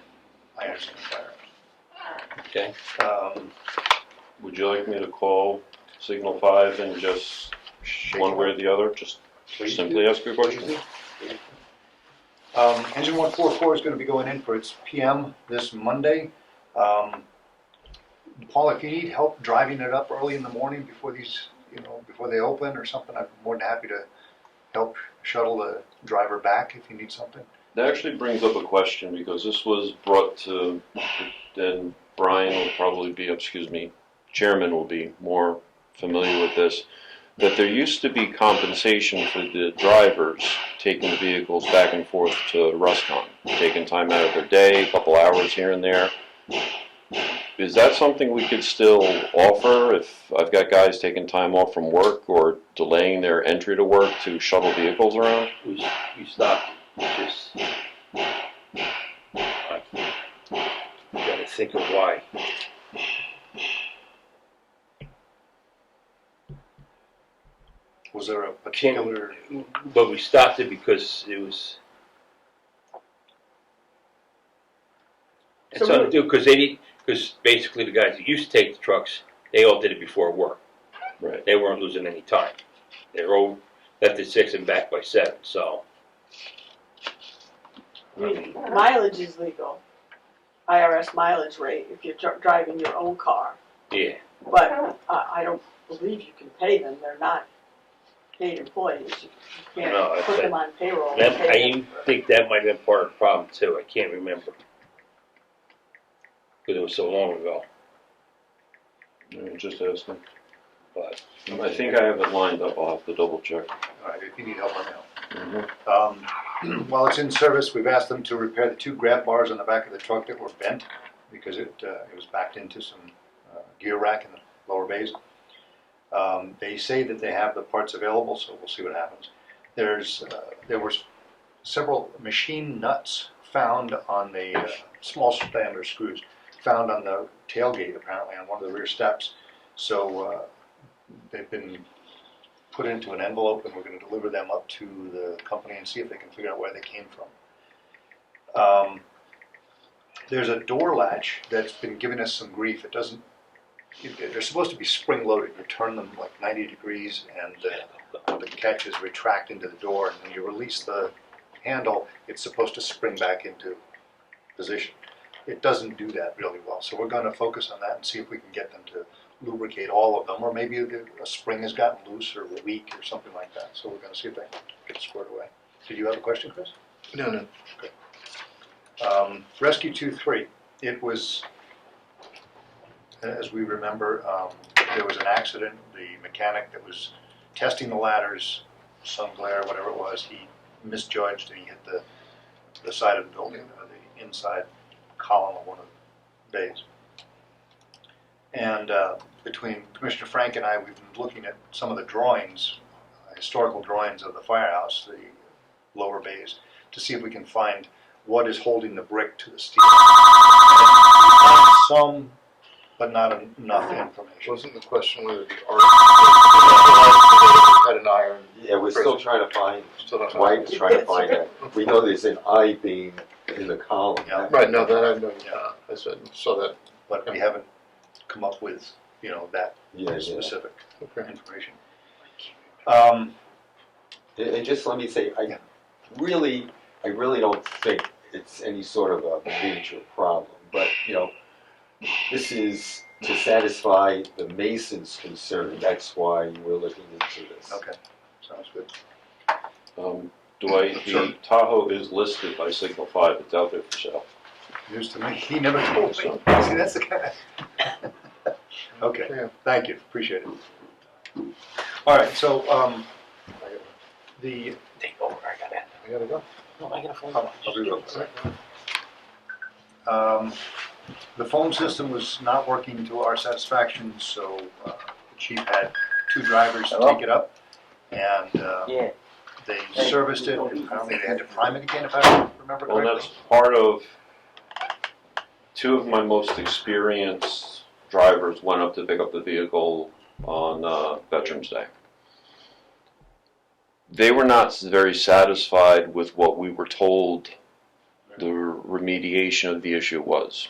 my understanding firearms. Okay. Would you like me to call Signal 5 and just one way or the other, just simply ask your question? Engine 144 is going to be going in for its PM this Monday. Paul, if you need help driving it up early in the morning before these, before they open or something, I'm more than happy to help shuttle the driver back if you need something. That actually brings up a question, because this was brought to, and Brian will probably be, Chairman will be more familiar with this, that there used to be compensation for the drivers taking the vehicles back and forth to Ruscon, taking time out of their day, a couple hours here and there. Is that something we could still offer if I've got guys taking time off from work or delaying their entry to work to shuttle vehicles around? We stopped, it's just, I gotta think of why. Was there a particular? But we stopped it because it was. It's So something to do, because basically the guys that used to take the trucks, they all did it before work. Right. They weren't losing any time. They were all left at 6 and back by 7, so. I mean, mileage is legal, IRS mileage rate, if you're driving your own car. Yeah, But I don't believe you can pay them, they're not paid employees. You No, can't put them on payroll. and that, I pay them. even think that might have been part of the problem too, I can't remember. Because it was so long ago, Just asking. but. I think I have it lined up, I'll have to double check. All right, if you need help, let me know. While it's in service, we've asked them to repair the 2 grab bars on the back of the truck that were bent because it was backed into some gear rack in the lower bays. They say that they have the parts available, so we'll see what happens. There were several machine nuts found on the small diameter screws found on the tailgate, apparently on one of the rear steps. So they've been put into an envelope, and we're going to deliver them up to the company and see if they can figure out where they came from. There's a door latch that's been giving us some grief. It doesn't. They're supposed to be spring-loaded. You turn them like 90 degrees, and the catches retract into the door. And when you release the handle, it's supposed to spring back into position. It doesn't do that really well. So we're going to focus on that and see if we can get them to lubricate all of them, or maybe a spring has gotten loose or weak or something like that. So we're going to see if they can get squared away. Did you have a question, Chris? No. Rescue 2-3. It was, as we remember, there was an accident. The mechanic that was testing the ladders, sun glare, whatever it was, he misjudged and he hit the side of the building, the inside column of one of the bays. And between Commissioner Frank and I, we've been looking at some of the drawings, historical drawings of the firehouse, the lower bays, to see if we can find what is holding the brick to the steel. Some, but not enough information. Wasn't the question whether the art had an iron? Yeah, we're still trying to find, Still don't know. White's trying to find that. We know there's an I-beam in the column. Yeah. Right, no, that I know. Yeah. I saw that. But we haven't come up with, that Yeah. specific Okay. information. And just let me say, I Yeah. really don't think it's any sort of a major problem, but, this is to satisfy the Masons' concern, that's why we're looking into this. Okay, sounds good. The Tahoe is listed by Signal 5, it's out there for sale. News to me, he never told me. See, that's the kind of. Okay, Yeah. thank you, appreciate it. All right, so, the, Take over, I gotta go. I'll be real quick. The phone system was not working to our satisfaction, so the chief had 2 drivers take it up, and they serviced it, and apparently they had to prime it again, if I remember Well, correctly. that's part of, 2 of my most experienced drivers went up to pick up the vehicle on Veterans Day. They were not very satisfied with what we were told the remediation of the issue was.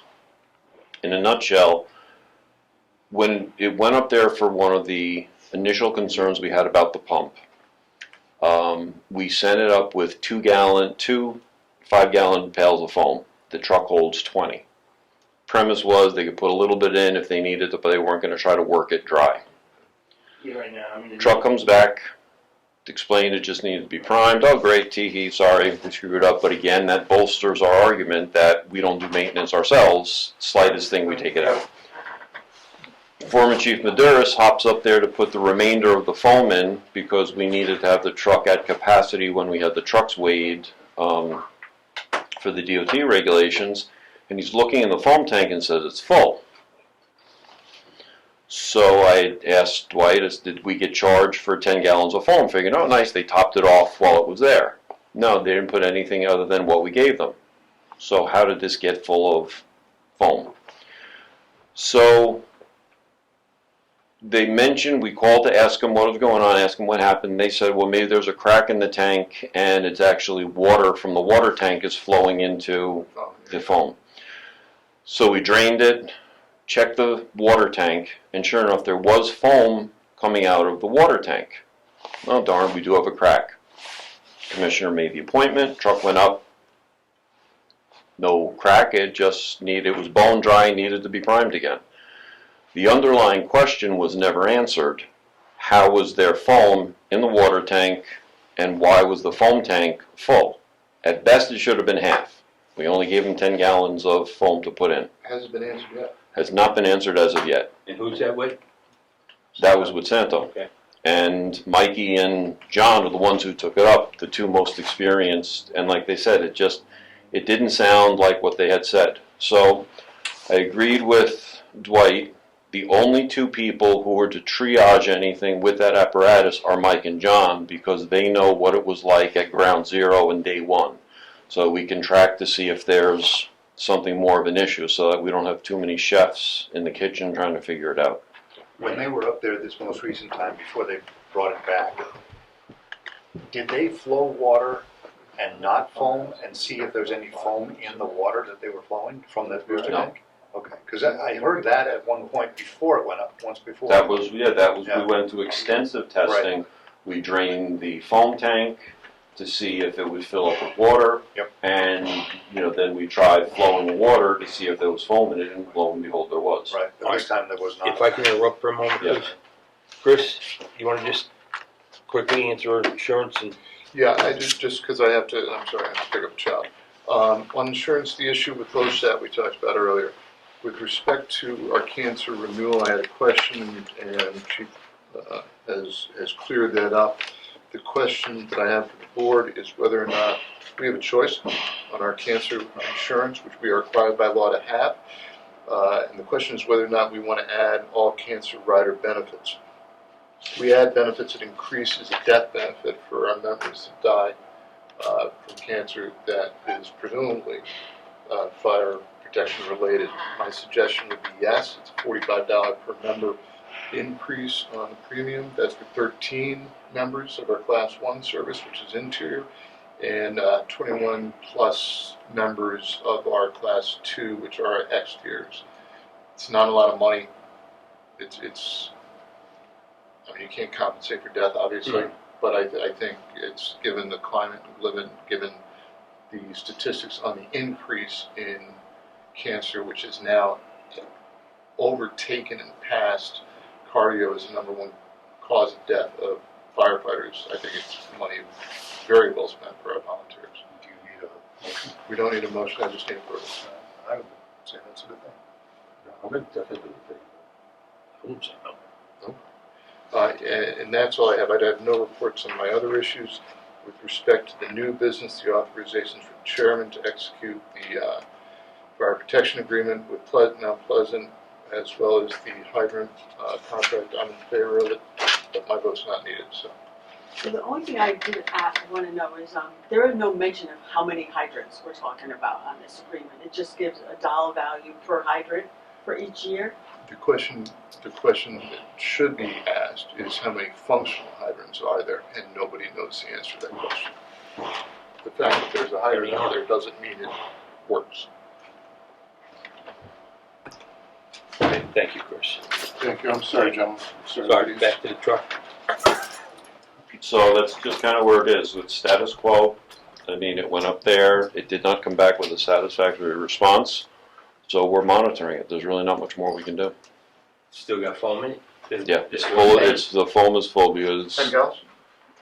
In a nutshell, when it went up there for one of the initial concerns we had about the pump, we sent it up with 2 5-gallon pails of foam. The truck holds 20. Premise was they could put a little bit in if they needed it, but they weren't going to try to work it dry. Yeah, right now, I'm in the. Truck comes back, explained it just needed to be primed. Oh, great, tee-hee, sorry, we screwed up. But again, that bolsters our argument that we don't do maintenance ourselves. Slightest thing, we take it out. Foreman Chief Maduris hops up there to put the remainder of the foam in because we needed to have the truck at capacity when we had the trucks weighed for the DOT regulations. And he's looking in the foam tank and says it's full. So I asked Dwight, did we get charged for 10 gallons of foam? Figuring, oh nice, they topped it off while it was there. No, they didn't put anything other than what we gave them. So how did this get full of foam? So they mentioned, we called to ask them what was going on, ask them what happened. They said, well, maybe there's a crack in the tank and it's actually water from the water tank is flowing into the foam. So we drained it, checked the water tank, and sure enough, there was foam coming out of the water tank. Oh darn, we do have a crack. Commissioner made the appointment, truck went up, no crack, it was bone dry, needed to be primed again. The underlying question was never answered. How was there foam in the water tank, and why was the foam tank full? At best, it should have been half. We only gave them 10 gallons of foam to put in. Hasn't been answered yet. Has not been answered as of yet. And who's that with? That was with Santo. Okay. And Mikey and John are the ones who took it up, the two most experienced, and like they said, it didn't sound like what they had said. So I agreed with Dwight. The only two people who were to triage anything with that apparatus are Mike and John because they know what it was like at ground zero and day one. So we can track to see if there's something more of an issue so that we don't have too many chefs in the kitchen trying to figure it out. When they were up there this most recent time before they brought it back, did they flow water and not foam and see if there's any foam in the water that they were flowing from that booster No. tank? Okay, because I heard that at one point before it went up, once before. We went through extensive testing. Right. We drained the foam tank to see if it would fill up with water. Yep. And, then we tried flowing the water to see if there was foam in it, and lo and behold, there was. Right, but this time there was not. If I can interrupt for a moment, Yeah. please. Chris, you wanna just quickly answer insurance and Yeah, I just because I have to, I'm sorry, I have to pick up a child. On insurance, the issue with LoStat we talked about earlier. With respect to our cancer renewal, I had a question and Chief has cleared that up. The question that I have for the board is whether or not we have a choice on our cancer insurance, which we are required by law to have. And the question is whether or not we want to add all cancer rider benefits. We add benefits that increases a death benefit for our members that die from cancer that is presumably fire protection related. My suggestion would be yes, it's a $45 per member increase on the premium. That's for 13 members of our Class 1 service, which is interior, and 21 plus members of our Class 2, which are our exteriors. It's not a lot of money. I mean, you can't compensate for death, obviously, but I think it's, given the climate we live in, given the statistics on the increase in cancer, which is now overtaken and passed cardio as the #1 cause of death of firefighters. I think it's money very well spent for our volunteers. Do you need a motion? We don't need a motion, I just need approval. I would say that's a good thing. I'm gonna definitely think. And that's all I have. I'd have no reports on my other issues. With respect to the new business, the authorizations for the chairman to execute the fire protection agreement with Mount Pleasant, as well as the hydrant contract, I'm in favor of it, but my vote's not needed, so. So the only thing I did want to know is there is no mention of how many hydrants we're talking about on this agreement. It just gives a dollar value per hydrant for each year. The question that should be asked is how many functional hydrants are there, and nobody knows the answer to that question. The fact that there's a hydrant out there doesn't mean it works. Okay, thank you, Chris. Thank you, I'm sorry, gentlemen. Sorry, back to the truck. So that's just kind of where it is with status quo. I mean, it went up there. It did not come back with a satisfactory response. So we're monitoring it. There's really not much more we can do. Still got foam in it? Yeah, it's full, the foam is full because, 10 gallons?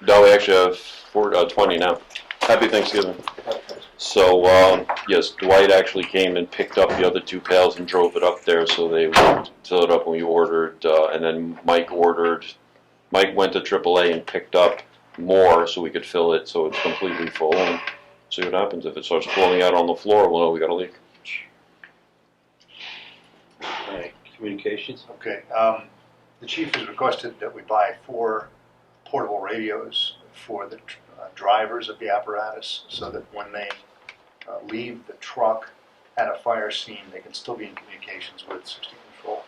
no, we actually have 20 now. Happy Thanksgiving. So, yes, Dwight actually came and picked up the other 2 pails and drove it up there, so they would fill it up when we ordered, and then Mike went to AAA and picked up more so we could fill it so it's completely full, and see what happens. If it starts flowing out on the floor, we'll know we got a leak. All right, communications? Okay, the chief has requested that we buy 4 portable radios for the drivers of the apparatus, so that when they leave the truck at a fire scene, they can still be in communications with 60 Control.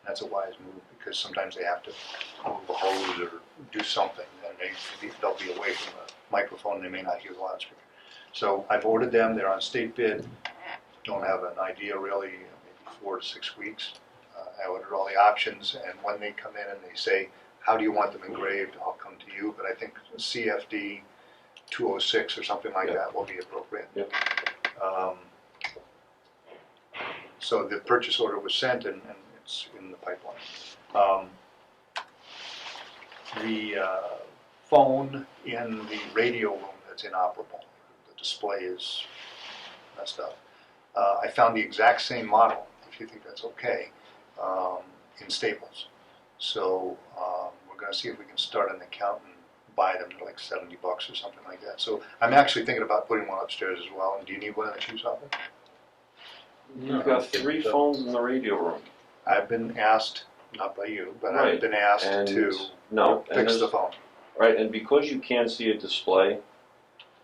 That's a wise move, because sometimes they have to move a hose or do something, and they'll be away from the microphone, they may not hear the loudspeaker. So I've ordered them, they're on state bid, don't have an idea really, maybe 4 to 6 weeks. I ordered all the options, and when they come in and they say, how do you want them engraved, I'll come to you, but I think CFD 206 or something like that will be appropriate. Yep. So the purchase order was sent, and it's in the pipeline. The phone in the radio room that's inoperable, the display is messed up. I found the exact same model, if you think that's okay, in Staples. So we're going to see if we can start an account and buy them for like $70 or something like that. So I'm actually thinking about putting one upstairs as well. And do you need one in the chief's office? You've got 3 phones in the radio room. I've been asked, not by you, but Right. I've been asked And to no, and fix the there's- phone. Right, and because you can't see a display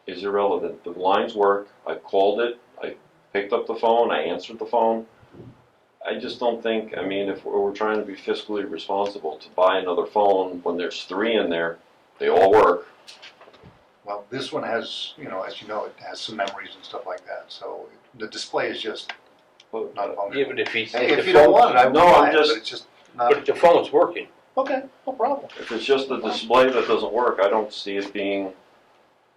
is irrelevant. The lines work, I called it, I picked up the phone, I answered the phone. I just don't think, I mean, if we're trying to be fiscally responsible to buy another phone when there's 3 in there, they all work. Well, this one has, as you know, it has some memories and stuff like that. So the display is just not Yeah, functional. but if he's. Hey, if you don't want it, I No, won't I'm buy it, just- but it's just not. But if the phone's working, Okay, no problem. If it's just the display that doesn't work, I don't see it being,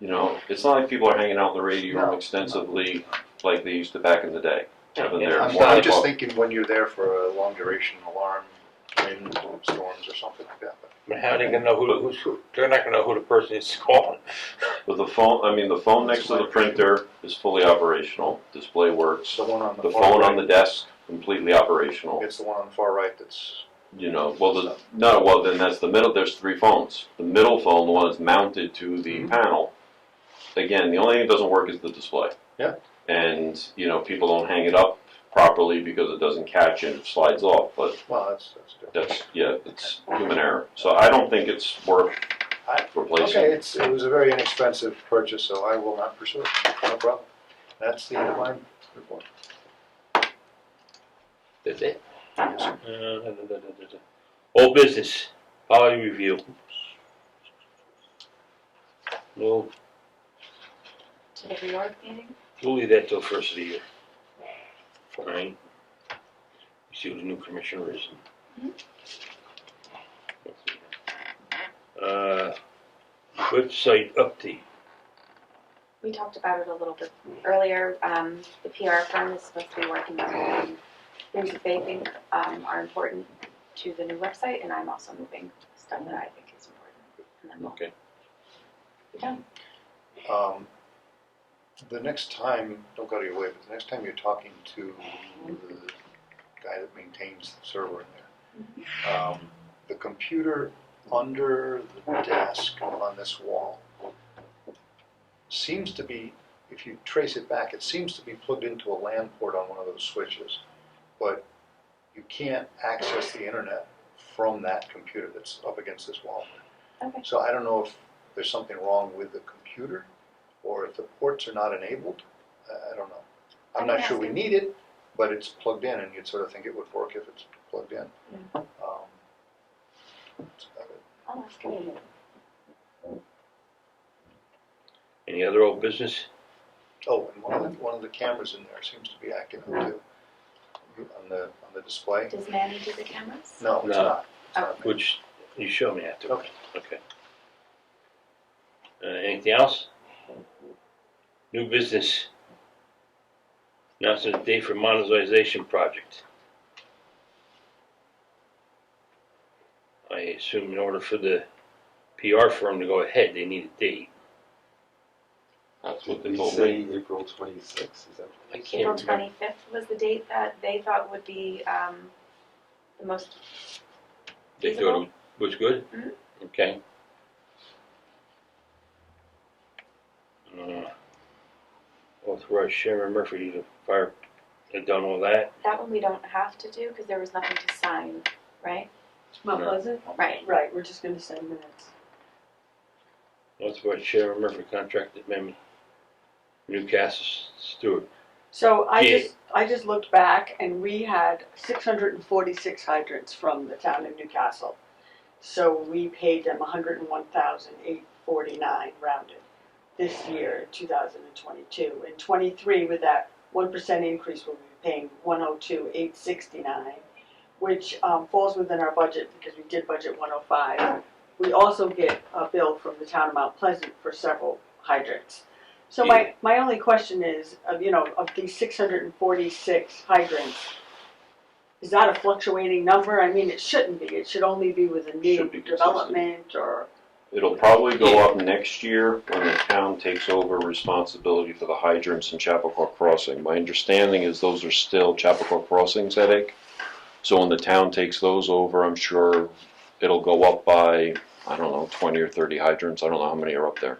it's not like people are hanging out in the radio room No. extensively like they used to back in the day. When Yeah, they're I'm, more I'm like, just well, thinking when you're there for a long duration alarm, wind, storms or something like that. but how are they gonna know who's who? They're not gonna know who the person is calling. But the phone next to the printer is fully operational, display works. The one on the The far phone right, on the desk, completely operational. it's the one on the far right that's, Then that's the middle, there's 3 phones. The middle phone, the one that's mounted to the panel, again, the only thing that doesn't work is the display. Yeah. And, people don't hang it up properly because it doesn't catch and it slides off, but well, that's different. it's human error. So I don't think it's worth replacing. Okay, it was a very inexpensive purchase, so I will not pursue it, no problem. That's the end of my report. That's it. Yes, sir. Old business, policy review. No, To the reorg meeting? we'll leave that till first of the year. Alright. See who the new commissioner is. Website update. We talked about it a little bit earlier. The PR firm is supposed to be working on things that they think are important to the new website, and I'm also moving stuff that I think is important. And then we'll Okay. be done. The next time, don't go to your way, but the next time you're talking to the guy that maintains the server in there, the computer under the desk on this wall seems to be, if you trace it back, it seems to be plugged into a LAN port on one of those switches, but you can't access the internet from that computer that's up against this wall. Okay. So I don't know if there's something wrong with the computer, or if the ports are not enabled. I don't know. I'm not sure we need it, but it's plugged in, and you'd sort of think it would work if it's plugged in. Yeah. That's about it. I'll ask him. Any other old business? Oh, and one of the cameras in there seems to be acting up too. On the display. Does Manny do the cameras? No, it's No. not. It's Oh. not me. Which you show me after. Okay. Okay. Anything else? New business. Announcing a date for monetization project. I assume in order for the PR firm to go ahead, they need a date. That's what Did they we told say me. April 26th, is that? I April can't remember. 25th was the date that they thought would be the most They thought it was good? Mhm. Okay. Authorize Sharon Murphy to fire, have done all that? That one we don't have to do because there was nothing to sign, right? Mount No. Pleasant? Right. Right, we're just gonna send minutes. Authorize Sharon Murphy contracted member, Newcastle Stewart. So Yeah. I just looked back and we had 646 hydrants from the town of Newcastle. So we paid them 101,849 rounded this year, 2022. In 23, with that 1% increase, we'll be paying 102,869, which falls within our budget because we did budget 105. We also get a bill from the town of Mount Pleasant for several hydrants. So my only question is, of these 646 hydrants, is that a fluctuating number? I mean, it shouldn't be. It should only be with a new Should be consistent. development or. It'll probably go up next year when the town takes over responsibility for the hydrants in Chappaqua Crossing. My understanding is those are still Chappaqua Crossing's headache. So when the town takes those over, I'm sure it'll go up by, I don't know, 20 or 30 hydrants. I don't know how many are up there.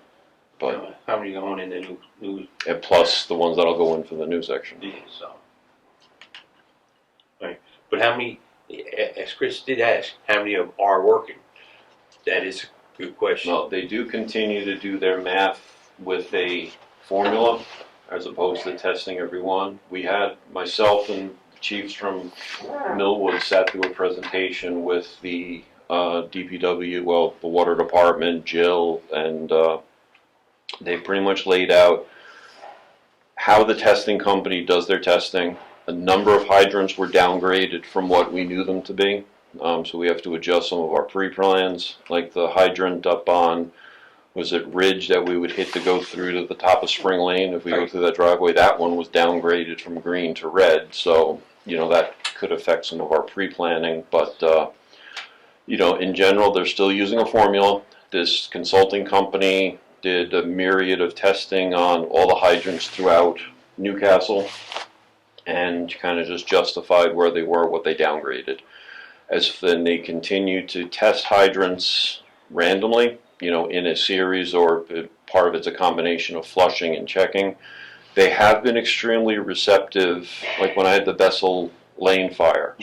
But, How many going in the new and plus the ones that'll go in for the new section. so. Right, but how many, as Chris did ask, how many of them are working? That is a good question. No, they do continue to do their math with a formula as opposed to testing every one. We had myself and the chiefs from Millwood sat through a presentation with the DPW, well, the water department, Jill, and they pretty much laid out how the testing company does their testing. A number of hydrants were downgraded from what we knew them to be. So we have to adjust some of our pre-plans, like the hydrant up on, was it Ridge that we would hit to go through to the top of Spring Lane? If we go through that driveway, that one was downgraded from green to red. So, that could affect some of our pre-planning. But, in general, they're still using a formula. This consulting company did a myriad of testing on all the hydrants throughout Newcastle and kind of just justified where they were, what they downgraded. As then they continue to test hydrants randomly, in a series, or part of it's a combination of flushing and checking. They have been extremely receptive. Like when I had the Bessel Lane fire,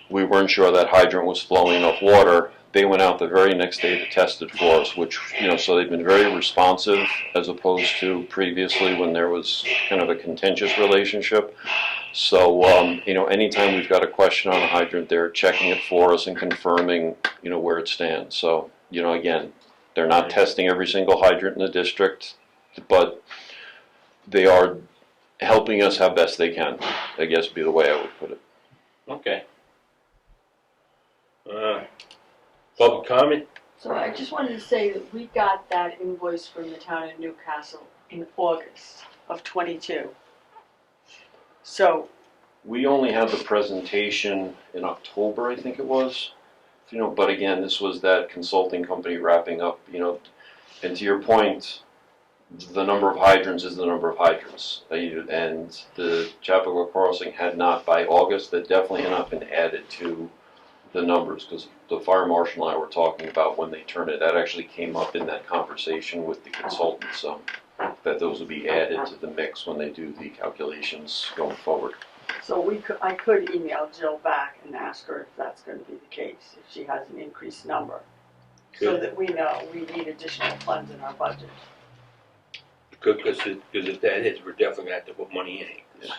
we weren't sure that hydrant was flowing enough water. They went out the very next day to test it for us, which, so they've been very responsive as opposed to previously when there was kind of a contentious relationship. So, anytime we've got a question on a hydrant, they're checking it for us and confirming, where it stands. So, again, they're not testing every single hydrant in the district, but they are helping us how best they can, I guess would be the way I would put it. Okay. Public comment? So I just wanted to say that we got that invoice from the town of Newcastle in August of 22. So, We only had the presentation in October, I think it was. But again, this was that consulting company wrapping up, and to your point, the number of hydrants is the number of hydrants. And the Chappaqua Crossing had not, by August, that definitely had not been added to the numbers, because the fire marshal and I were talking about when they turned it, that actually came up in that conversation with the consultant, so that those would be added to the mix when they do the calculations going forward. so I could email Jill back and ask her if that's going to be the case, if she has an increased number, so that we know we need additional funds in our budget. Because if that is, we're definitely gonna have to put money in it.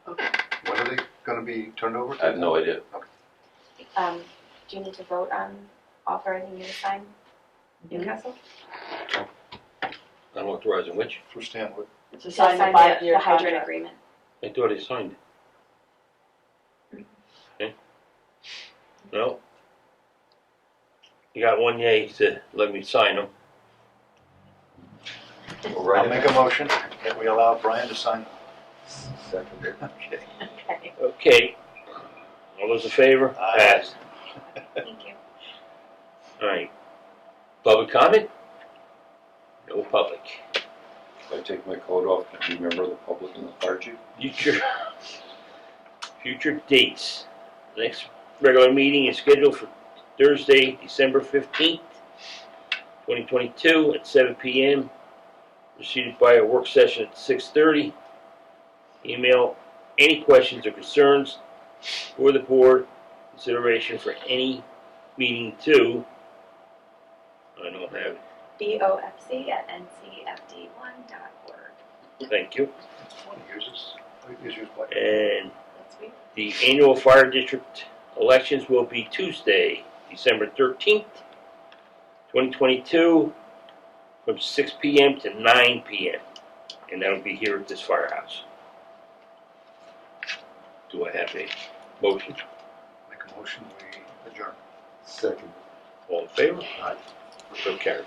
Okay. When are they gonna be turned over? I have no idea. Do you need to vote on authorizing you to sign Newcastle? I'm authorizing which? For Stanwood. To To sign the sign 5-year the hydrant contract. agreement. I thought he signed it. Okay. No. You got one yay to let me sign them. I'll make a motion that we allow Brian to sign. Second. Okay. Okay, Okay. All those in favor? Aye. Passed. thank you. Alright. Public comment? No public. If I take my coat off, can you remember the public and the fire chief? Future dates. Next regular meeting is scheduled for Thursday, December 15th, 2022 at 7 p.m. Preceded by a work session at 6:30. Email any questions or concerns for the board, consideration for any meeting to, I don't have it, BOFC@ncfd1.org. thank you. It's funny, yours is what? And That's me. the annual fire district elections will be Tuesday, December 13th, 2022, from 6 p.m. to 9 p.m. And that'll be here at this firehouse. Do I have a motion? Make a motion, we adjourn. Second. All in favor? Aye. So carried.